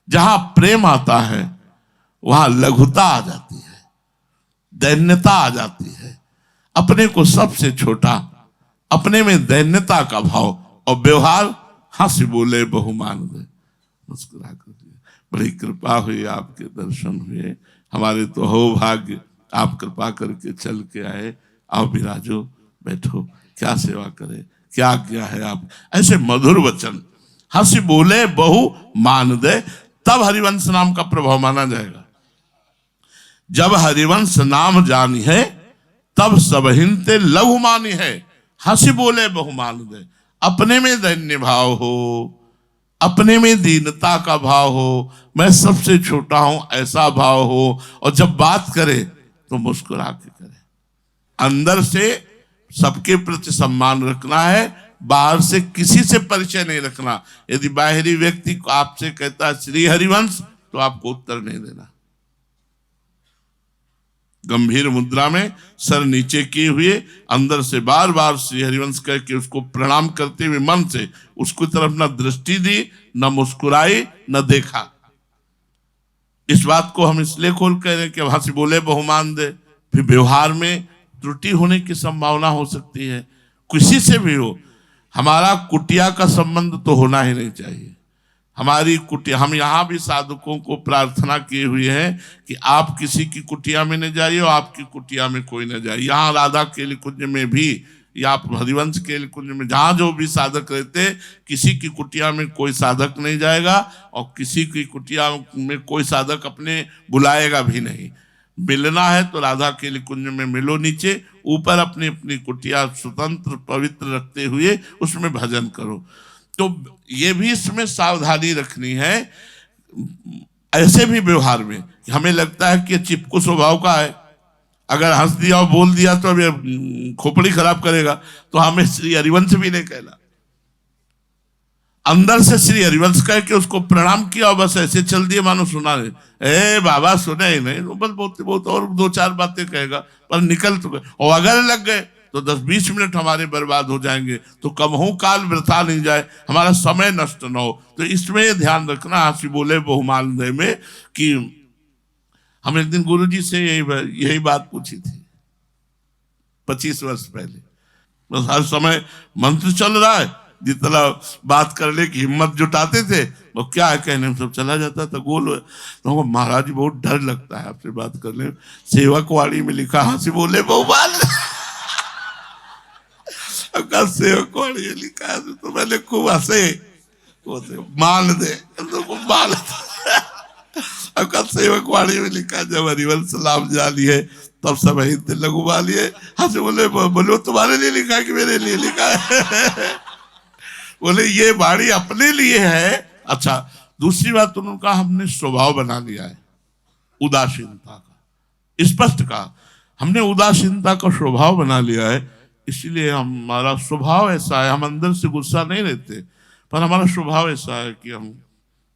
जहां प्रेम आता है वहां लघुता आ जाती है, दैन्यता आ जाती है, अपने को सबसे छोटा, अपने में दैन्यता का भाव, और व्यवहार हंस बोले बहुमान दे, मुस्कुरा कर दिए। बड़ी कृपा हुई, आपके दर्शन हुए, हमारे तो हो भाग्य, आप कृपा करके चल के आए। आओ विराजो, बैठो, क्या सेवा करे, क्या आज्ञा है आप। ऐसे मधुर वचन, हंसी बोले बहु मान दे, तब हरिवंश नाम का प्रभाव माना जाएगा। जब हरिवंश नाम जानी है तब सब हिंते लघु मानी है। हंसी बोले बहु मान दे, अपने में दैन्य भाव हो, अपने में दीनता का भाव हो, मैं सबसे छोटा हूं ऐसा भाव हो, और जब बात करे तो मुस्कुरा के करे। अंदर से सबके प्रति सम्मान रखना है, बाहर से किसी से परिचय नहीं रखना। यदि बाहरी व्यक्ति आपसे कहता है श्री हरिवंश, तो आपको उत्तर नहीं देना। गंभीर मुद्रा में सर नीचे किए हुए, अंदर से बार बार श्री हरिवंश कह के उसको प्रणाम करते हुए मन से उसकी तरफ न दृष्टि दी, न मुस्कुराई, न देखा। इस बात को हम इसलिए खोल कह रहे हैं कि हंसी बोले बहुमान दे। फिर व्यवहार में त्रुटि होने की संभावना हो सकती है, किसी से भी हो। हमारा कुटिया का संबंध तो होना ही नहीं चाहिए। हमारी कुटिया, हम यहाँ भी साधकों को प्रार्थना किए हुए हैं कि आप किसी की कुटिया में न जाइए और आपकी कुटिया में कोई न जाए। यहाँ राधा केली कुंज में भी या हरिवंश केली कुंज में जहाँ जो भी साधक रहते, किसी की कुटिया में कोई साधक नहीं जाएगा, और किसी की कुटिया में कोई साधक अपने बुलाएगा भी नहीं। मिलना है तो राधा केली कुंज में मिलो, नीचे ऊपर अपनी अपनी कुटिया स्वतंत्र पवित्र रखते हुए उसमें भजन करो। तो ये भी इसमें सावधानी रखनी है। ऐसे भी व्यवहार में हमें लगता है कि चिपकू स्वभाव का है, अगर हंस दिया और बोल दिया तो अभी खोपड़ी खराब करेगा, तो हमें श्री हरिवंश भी नहीं कहना। अंदर से श्री हरिवंश कह के उसको प्रणाम किया और बस ऐसे चल दिए मानो सुना नहीं। ए बाबा सुने ही नहीं, बस बहुत बहुत और 2-4 बातें कहेगा, पर निकल तो गए। और अगर लग गए तो 10-20 मिनट हमारे बर्बाद हो जाएंगे। तो कबहू काल वृथा नहीं जाए, हमारा समय नष्ट न हो। तो इसमें ध्यान रखना, हंसी बोले बहुमान दे में, कि हम एक दिन गुरुजी से यही बात पूछी थी 25 वर्ष पहले। बस हर समय मंत्र चल रहा है, जितना बात करने की हिम्मत जुटाते थे वो क्या है कहने में सब चला जाता था गोल। तो महाराज जी बहुत डर लगता है आपसे बात करने में। सेवक वाणी में लिखा हंसी बोले बहुमान सेवक वाणी में लिखा है, तो मैंने खूब हंसे, मान दे तो मान सेवक वाणी में लिखा जब हरिवंश नाम जानी है तब सब हिंद लघु वाली है। हंसी बोले बोलो तुम्हारे लिए लिखा कि मेरे लिए लिखा है? बोले ये वाणी अपने लिए है। अच्छा, दूसरी बात उन्होंने कहा हमने स्वभाव बना लिया है उदासीनता का। स्पष्ट कहा हमने उदासीनता का स्वभाव बना लिया है, इसलिए हमारा स्वभाव ऐसा है। हम अंदर से गुस्सा नहीं रहते, पर हमारा स्वभाव ऐसा है कि हम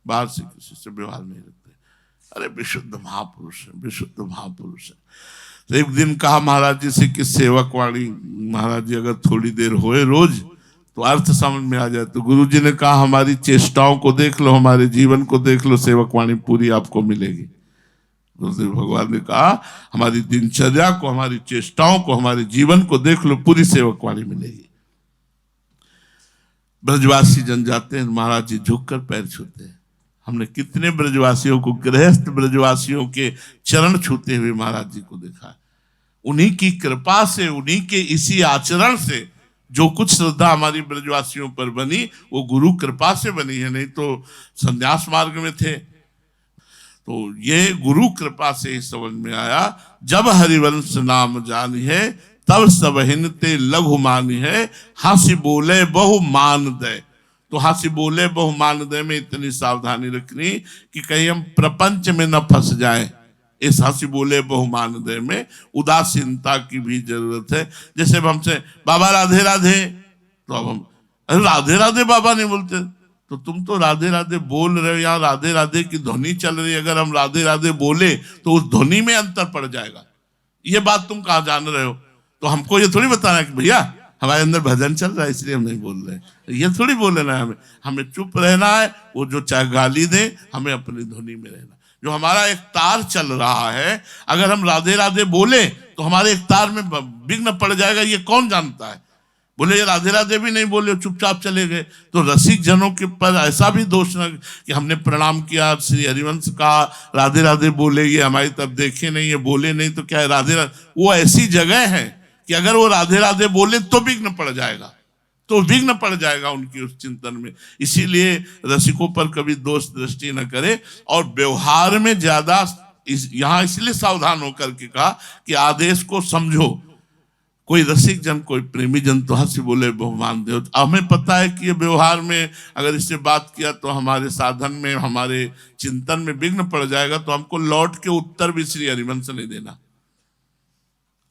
बाहर से किसी से व्यवहार नहीं रखते। अरे विशुद्ध महापुरुष है, विशुद्ध महापुरुष है। तो एक दिन कहा महाराज जी से कि सेवक वाणी महाराज जी अगर थोड़ी देर होए रोज तो अर्थ समझ में आ जाए। तो गुरु जी ने कहा हमारी चेष्टाओं को देख लो, हमारे जीवन को देख लो, सेवक वाणी पूरी आपको मिलेगी। गुरुदेव भगवान ने कहा हमारी दिनचर्या को, हमारी चेष्टाओं को, हमारे जीवन को देख लो, पूरी सेवक वाणी मिलेगी। ब्रजवासी जन जाते हैं, महाराज जी झुककर पैर छूते हैं। हमने कितने ब्रजवासियों को, गृहस्थ ब्रजवासियों के चरण छूते हुए महाराज जी को देखा। उन्हीं की कृपा से, उन्हीं के इसी आचरण से जो कुछ श्रद्धा हमारी ब्रजवासियों पर बनी वो गुरु कृपा से बनी है, नहीं तो संन्यास मार्ग में थे। तो ये गुरु कृपा से ही समझ में आया, जब हरिवंश नाम जानी है तब सब हिनते लघु मानी है, हंसी बोले बहु मान दे। तो हंसी बोले बहु मान दे में इतनी सावधानी रखनी कि कहीं हम प्रपंच में न फंस जाएं। इस हंसी बोले बहु मान दे में उदासीनता की भी जरूरत है। जैसे हमसे बाबा राधे राधे, तो अब हम अरे राधे राधे बाबा नहीं बोलते, तो तुम तो राधे राधे बोल रहे हो, यहाँ राधे राधे की ध्वनि चल रही है, अगर हम राधे राधे बोले तो उस ध्वनि में अंतर पड़ जाएगा। ये बात तुम कहाँ जान रहे हो? तो हमको ये थोड़ी बताना है कि भैया हमारे अंदर भजन चल रहा है इसलिए हम नहीं बोल रहे, ये थोड़ी बोलना है हमें। हमें चुप रहना है, वो जो चाहे गाली दे, हमें अपनी ध्वनि में रहना। जो हमारा एक तार चल रहा है, अगर हम राधे राधे बोले तो हमारे एक तार में विघ्न पड़ जाएगा, ये कौन जानता है? बोले ये राधे राधे भी नहीं बोले, चुपचाप चले गए। तो रसिक जनों के पर ऐसा भी दोष न कि हमने प्रणाम किया, श्री हरिवंश का राधे राधे बोले, ये हमारी तरफ देखे नहीं, ये बोले नहीं, तो क्या है राधे राधे? वो ऐसी जगह है कि अगर वो राधे राधे बोले तो विघ्न पड़ जाएगा, तो विघ्न पड़ जाएगा उनकी उस चिंतन में। इसीलिए रसिकों पर कभी दोष दृष्टि न करे। और व्यवहार में ज्यादा यहां इसलिए सावधान होकर के कहा कि आदेश को समझो। कोई रसिक जन, कोई प्रेमी जन तो हंसी बोले बहुमान दे, हमें पता है कि ये व्यवहार में अगर इससे बात किया तो हमारे साधन में, हमारे चिंतन में विघ्न पड़ जाएगा, तो हमको लौट के उत्तर भी श्री हरिवंश नहीं देना।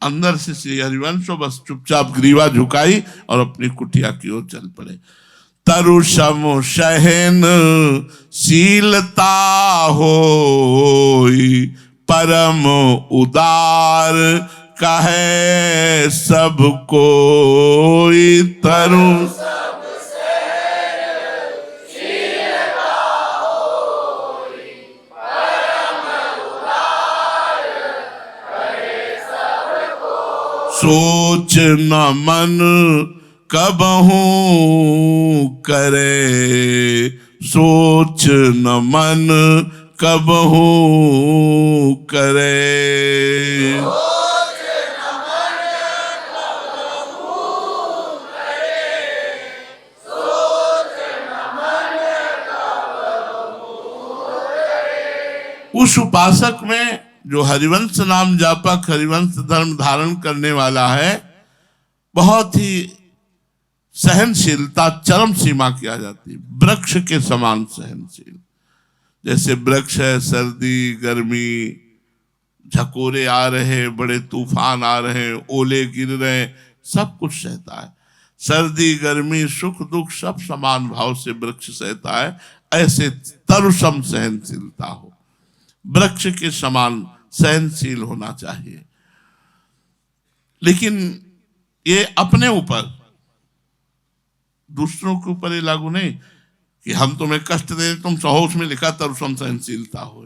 अंदर से श्री हरिवंश बस चुपचाप ग्रीवा झुकाई और अपनी कुटिया की ओर चल पड़े। तरु सम सहन शीलता होई, परम उदार कहे सब कोई। तरु सोच न मन कबहू करे, सोच न मन कबहू करे। उस उपासक में जो हरिवंश नाम जापक, हरिवंश धर्म धारण करने वाला है, बहुत ही सहनशीलता चरम सीमा की आ जाती है, वृक्ष के समान सहनशील। जैसे वृक्ष है, सर्दी गर्मी, झकोरे आ रहे, बड़े तूफान आ रहे, ओले गिर रहे, सब कुछ सहता है। सर्दी गर्मी सुख दुख सब समान भाव से वृक्ष सहता है। ऐसे तरुसम सहनशीलता हो, वृक्ष के समान सहनशील होना चाहिए। लेकिन ये अपने ऊपर, दूसरों के ऊपर ये लागू नहीं कि हम तुम्हें कष्ट दे, तुम सहो, उसमें लिखा तरुसम सहनशीलता हो।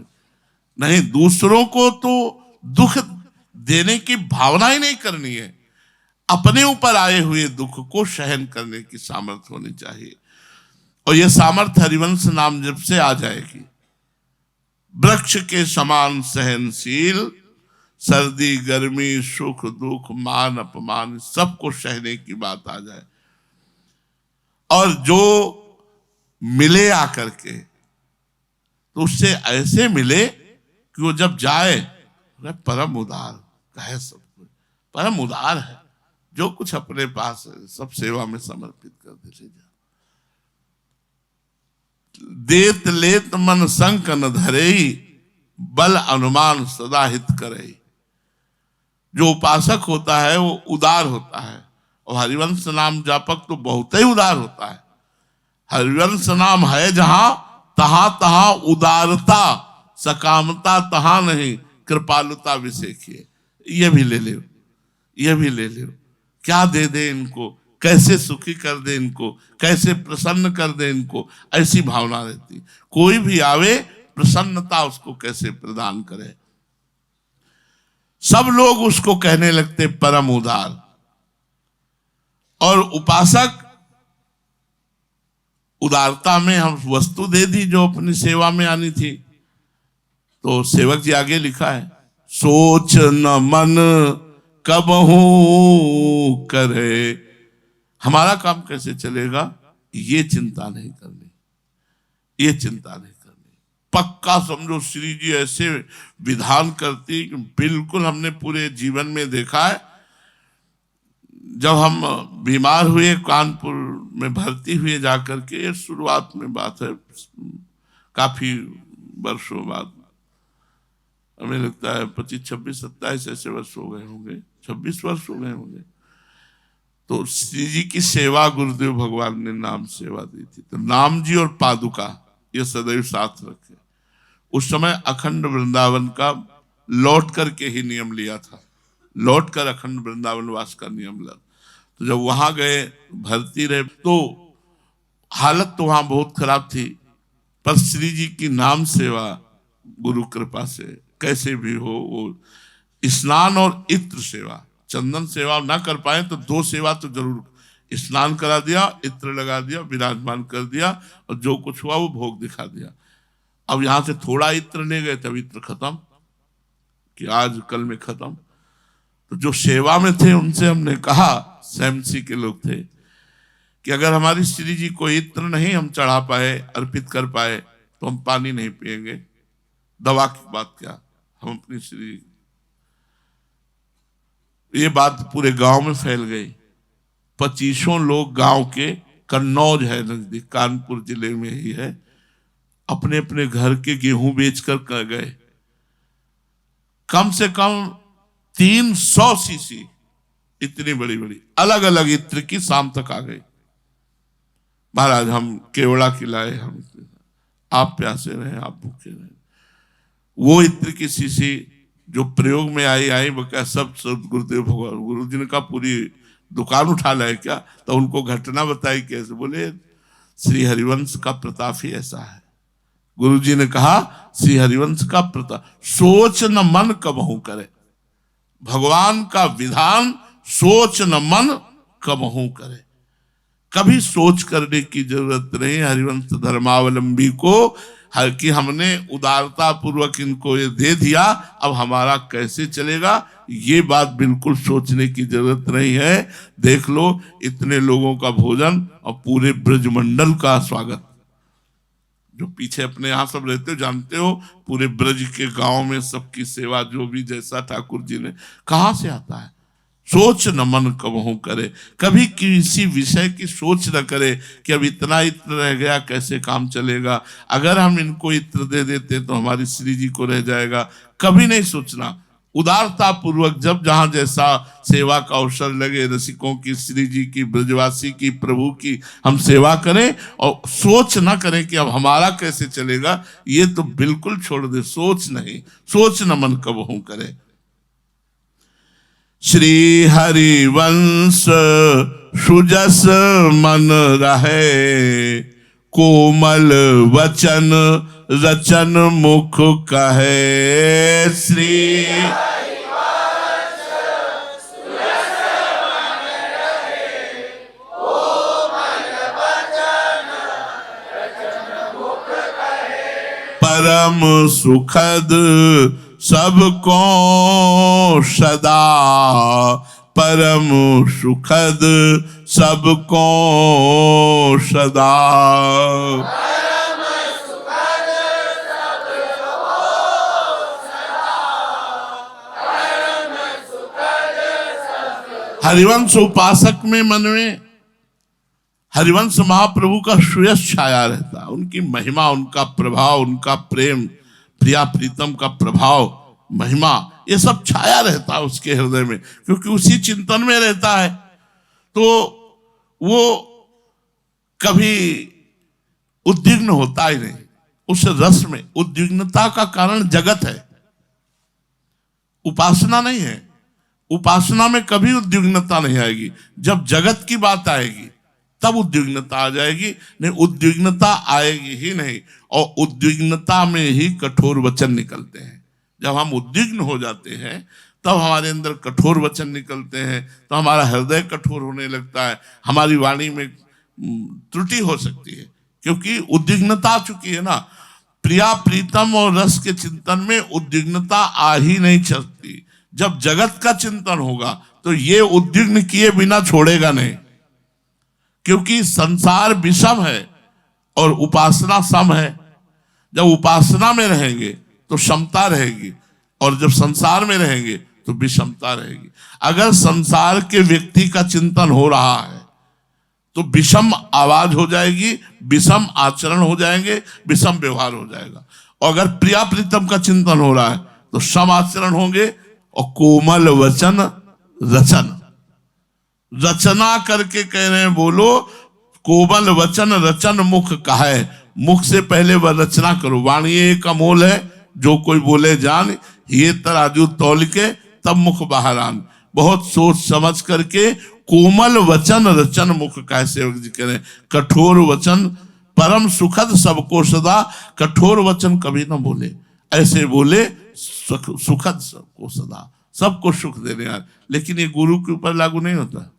नहीं, दूसरों को तो दुख देने की भावना ही नहीं करनी है, अपने ऊपर आए हुए दुख को सहन करने की सामर्थ्य होनी चाहिए। और यह सामर्थ्य हरिवंश नाम जब से आ जाएगी, वृक्ष के समान सहनशील, सर्दी गर्मी सुख दुख मान अपमान सबको सहने की बात आ जाए। और जो मिले आकर के तो उससे ऐसे मिले कि वो जब जाए परम उदार कहे, सब कुछ परम उदार है, जो कुछ अपने पास है सब सेवा में समर्पित कर दे। देत लेत मन संक न धरे, बल अनुमान सदा हित करे। जो उपासक होता है वो उदार होता है, और हरिवंश नाम जापक तो बहुत ही उदार होता है। हरिवंश नाम है जहां, तहां तहां उदारता, सकामता तहां नहीं, कृपालुता विशेषिए। ये भी ले लो, ये भी ले लो। क्या दे दे इनको, कैसे सुखी कर दे इनको, कैसे प्रसन्न कर दे इनको, ऐसी भावना रहती। कोई भी आवे प्रसन्नता उसको कैसे प्रदान करे। सब लोग उसको कहने लगते परम उदार। और उपासक उदारता में हम वस्तु दे दी जो अपनी सेवा में आनी थी। तो सेवक जी आगे लिखा है, सोच न मन कबहू करे। हमारा काम कैसे चलेगा ये चिंता नहीं करनी, ये चिंता नहीं करनी। पक्का समझो श्री जी ऐसे विधान करती कि बिल्कुल हमने पूरे जीवन में देखा है। जब हम बीमार हुए कानपुर में भर्ती हुए जाकर के, शुरुआत में बात है, काफी वर्षों बाद, हमें लगता है 25, 26, 27 ऐसे वर्ष हो गए होंगे, 26 वर्ष हो गए होंगे। तो श्री जी की सेवा गुरुदेव भगवान ने नाम सेवा दी थी, तो नाम जी और पादुका ये सदैव साथ रखे। उस समय अखंड वृंदावन का लौट करके ही नियम लिया था, लौट कर अखंड वृंदावन वास का नियम लिया। तो जब वहां गए, भर्ती रहे, तो हालत तो वहां बहुत खराब थी, पर श्री जी की नाम सेवा गुरु कृपा से कैसे भी हो, वो स्नान और इत्र सेवा, चंदन सेवा ना कर पाए तो 2 सेवा तो जरूर, स्नान करा दिया, इत्र लगा दिया, विराजमान कर दिया, और जो कुछ हुआ वो भोग दिखा दिया। अब यहां से थोड़ा इत्र ले गए, तब इत्र खत्म, कि आज कल में खत्म। तो जो सेवा में थे उनसे हमने कहा, सैमसी के लोग थे, कि अगर हमारी श्री जी को इत्र नहीं हम चढ़ा पाए, अर्पित कर पाए, तो हम पानी नहीं पिएंगे। दवा की बात क्या, हम अपनी श्री, ये बात पूरे गांव में फैल गई। 25 लोग गांव के, कन्नौज है नजदीक, कानपुर जिले में ही है, अपने अपने घर के गेहूं बेचकर कर गए। कम से कम 300 सीसी इतनी बड़ी बड़ी अलग अलग इत्र की शाम तक आ गई। महाराज हम केवड़ा खिलाए, हम, आप प्यासे रहे, आप भूखे रहे। वो इत्र की शीशी जो प्रयोग में आई वो क्या सब गुरुदेव भगवान, गुरु जी ने कहा पूरी दुकान उठा लाए क्या? तो उनको घटना बताई कैसे, बोले श्री हरिवंश का प्रताप ही ऐसा है। गुरु जी ने कहा श्री हरिवंश का प्रताप, सोच न मन कबहू करे, भगवान का विधान सोच न मन कबहू करे, कभी सोच करने की जरूरत नहीं। हरिवंश धर्मावलंबी को कि हमने उदारता पूर्वक इनको ये दे दिया, अब हमारा कैसे चलेगा, ये बात बिल्कुल सोचने की जरूरत नहीं है। देख लो इतने लोगों का भोजन और पूरे ब्रजमंडल का स्वागत, जो पीछे अपने यहाँ सब रहते हो जानते हो, पूरे ब्रज के गांव में सबकी सेवा, जो भी जैसा ठाकुर जी ने, कहाँ से आता है? सोच न मन कबहू करे, कभी किसी विषय की सोच न करे कि अब इतना इत्र रह गया कैसे काम चलेगा, अगर हम इनको इत्र दे देते तो हमारी श्री जी को रह जाएगा, कभी नहीं सोचना। उदारता पूर्वक जब जहां जैसा सेवा का अवसर लगे, रसिकों की, श्री जी की, ब्रजवासी की, प्रभु की हम सेवा करें, और सोच ना करें कि अब हमारा कैसे चलेगा, ये तो बिल्कुल छोड़ दे, सोच नहीं, सोच न मन कबहू करे। श्री हरिवंश सुजस मन रहे, कोमल वचन रचन मुख कहे। श्री हरिवंश सुजस मन रहे, कोमल वचन रचन मुख कहे। परम सुखद सबको सदा, परम सुखद सबको सदा, परम सुखद सबको सदा, परम सुखद सबको। हरिवंश उपासक में, मन में हरिवंश महाप्रभु का सुयश छाया रहता, उनकी महिमा, उनका प्रभाव, उनका प्रेम, प्रिया प्रीतम का प्रभाव, महिमा, ये सब छाया रहता है उसके हृदय में, क्योंकि उसी चिंतन में रहता है। तो वो कभी उद्विग्न होता ही नहीं। उस रस में उद्विग्नता का कारण जगत है, उपासना नहीं है। उपासना में कभी उद्विग्नता नहीं आएगी, जब जगत की बात आएगी तब उद्विग्नता आ जाएगी, नहीं उद्विग्नता आएगी ही नहीं। और उद्विग्नता में ही कठोर वचन निकलते हैं। जब हम उद्विग्न हो जाते हैं तब हमारे अंदर कठोर वचन निकलते हैं, तो हमारा हृदय कठोर होने लगता है, हमारी वाणी में त्रुटि हो सकती है, क्योंकि उद्विग्नता आ चुकी है ना। प्रिया प्रीतम और रस के चिंतन में उद्विग्नता आ ही नहीं सकती। जब जगत का चिंतन होगा तो ये उद्विग्न किए बिना छोड़ेगा नहीं, क्योंकि संसार विषम है और उपासना सम है। जब उपासना में रहेंगे तो समता रहेगी, और जब संसार में रहेंगे तो विषमता रहेगी। अगर संसार के व्यक्ति का चिंतन हो रहा है तो विषम आवाज हो जाएगी, विषम आचरण हो जाएंगे, विषम व्यवहार हो जाएगा। और अगर प्रिया प्रीतम का चिंतन हो रहा है तो सम आचरण होंगे और कोमल वचन रचन। रचना करके कह रहे हैं बोलो, कोमल वचन रचन मुख कहे। मुख से पहले वह रचना करो। वाणी एक अमोल है, जो कोई बोले जान, ये तराजू तौल के तब मुख बाहर आन। बहुत सोच समझ करके कोमल वचन रचन मुख कहे। सेवक जी कह रहे हैं कठोर वचन परम सुखद सबको सदा। कठोर वचन कभी ना बोले, ऐसे बोले सुखद सबको सदा, सबको सुख देने यार। लेकिन ये गुरु के ऊपर लागू नहीं होता।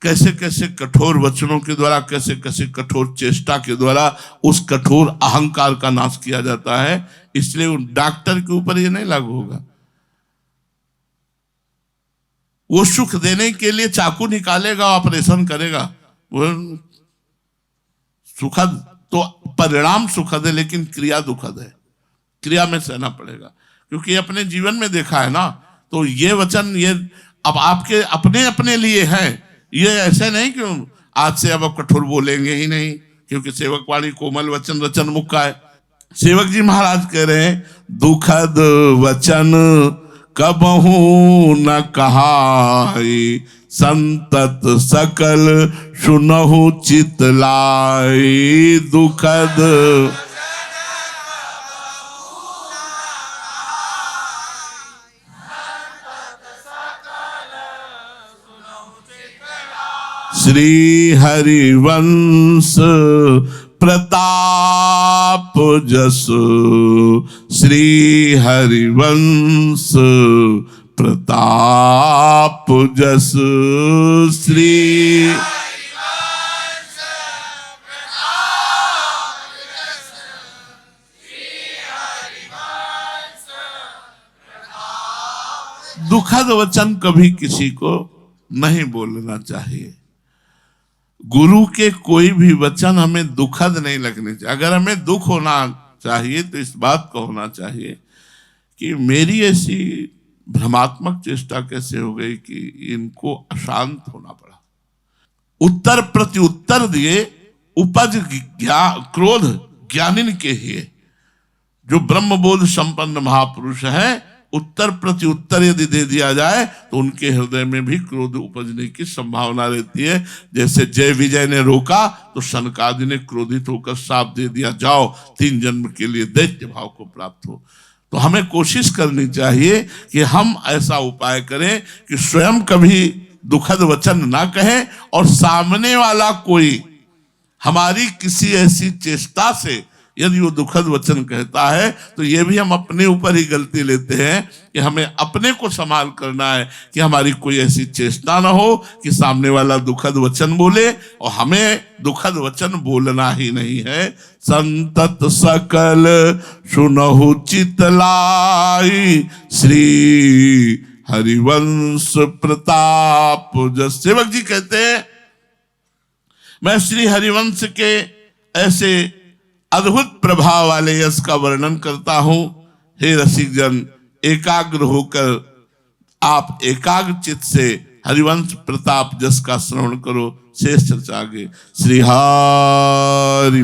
कैसे कैसे कठोर वचनों के द्वारा, कैसे कैसे कठोर चेष्टा के द्वारा उस कठोर अहंकार का नाश किया जाता है। इसलिए उन डॉक्टर के ऊपर ये नहीं लागू होगा। वो सुख देने के लिए चाकू निकालेगा, ऑपरेशन करेगा, वो सुखद तो परिणाम सुखद है, लेकिन क्रिया दुखद है। क्रिया में सहना पड़ेगा, क्योंकि अपने जीवन में देखा है ना। तो ये वचन ये अब आपके अपने अपने लिए है। ये ऐसे नहीं कि आज से अब कठोर बोलेंगे ही नहीं, क्योंकि सेवक वाणी कोमल वचन रचन मुख का है। सेवक जी महाराज कह रहे हैं दुखद वचन कबहू न कहाई, संतत सकल सुनहु चितलाई। दुखद श्री हरिवंश प्रताप जस, श्री हरिवंश प्रताप जस, श्री दुखद वचन कभी किसी को नहीं बोलना चाहिए। गुरु के कोई भी वचन हमें दुखद नहीं लगने चाहिए। अगर हमें दुख होना चाहिए तो इस बात को होना चाहिए कि मेरी ऐसी भ्रमात्मक चेष्टा कैसे हो गई कि इनको अशांत होना पड़ा। उत्तर प्रत्युत्तर दिए, उपज क्रोध ज्ञानिन के ही। जो ब्रह्मबोध संपन्न महापुरुष है, उत्तर प्रत्युत्तर यदि दे दिया जाए तो उनके हृदय में भी क्रोध उपजने की संभावना रहती है। जैसे जय विजय ने रोका तो सनकादि ने क्रोधित होकर शाप दे दिया, जाओ 3 जन्म के लिए दैत्य भाव को प्राप्त हो। तो हमें कोशिश करनी चाहिए कि हम ऐसा उपाय करें कि स्वयं कभी दुखद वचन ना कहें, और सामने वाला कोई हमारी किसी ऐसी चेष्टा से यदि वो दुखद वचन कहता है तो ये भी हम अपने ऊपर ही गलती लेते हैं कि हमें अपने को संभाल करना है कि हमारी कोई ऐसी चेष्टा ना हो कि सामने वाला दुखद वचन बोले, और हमें दुखद वचन बोलना ही नहीं है। संतत सकल सुनहु चितलाई, श्री हरिवंश प्रताप जस। सेवक जी कहते हैं मैं श्री हरिवंश के ऐसे अद्भुत प्रभाव वाले यश का वर्णन करता हूं। हे रसिक जन, एकाग्र होकर आप एकाग्र चित्त से हरिवंश प्रताप जस का श्रवण करो। शेष चर्चा आगे। श्री हरि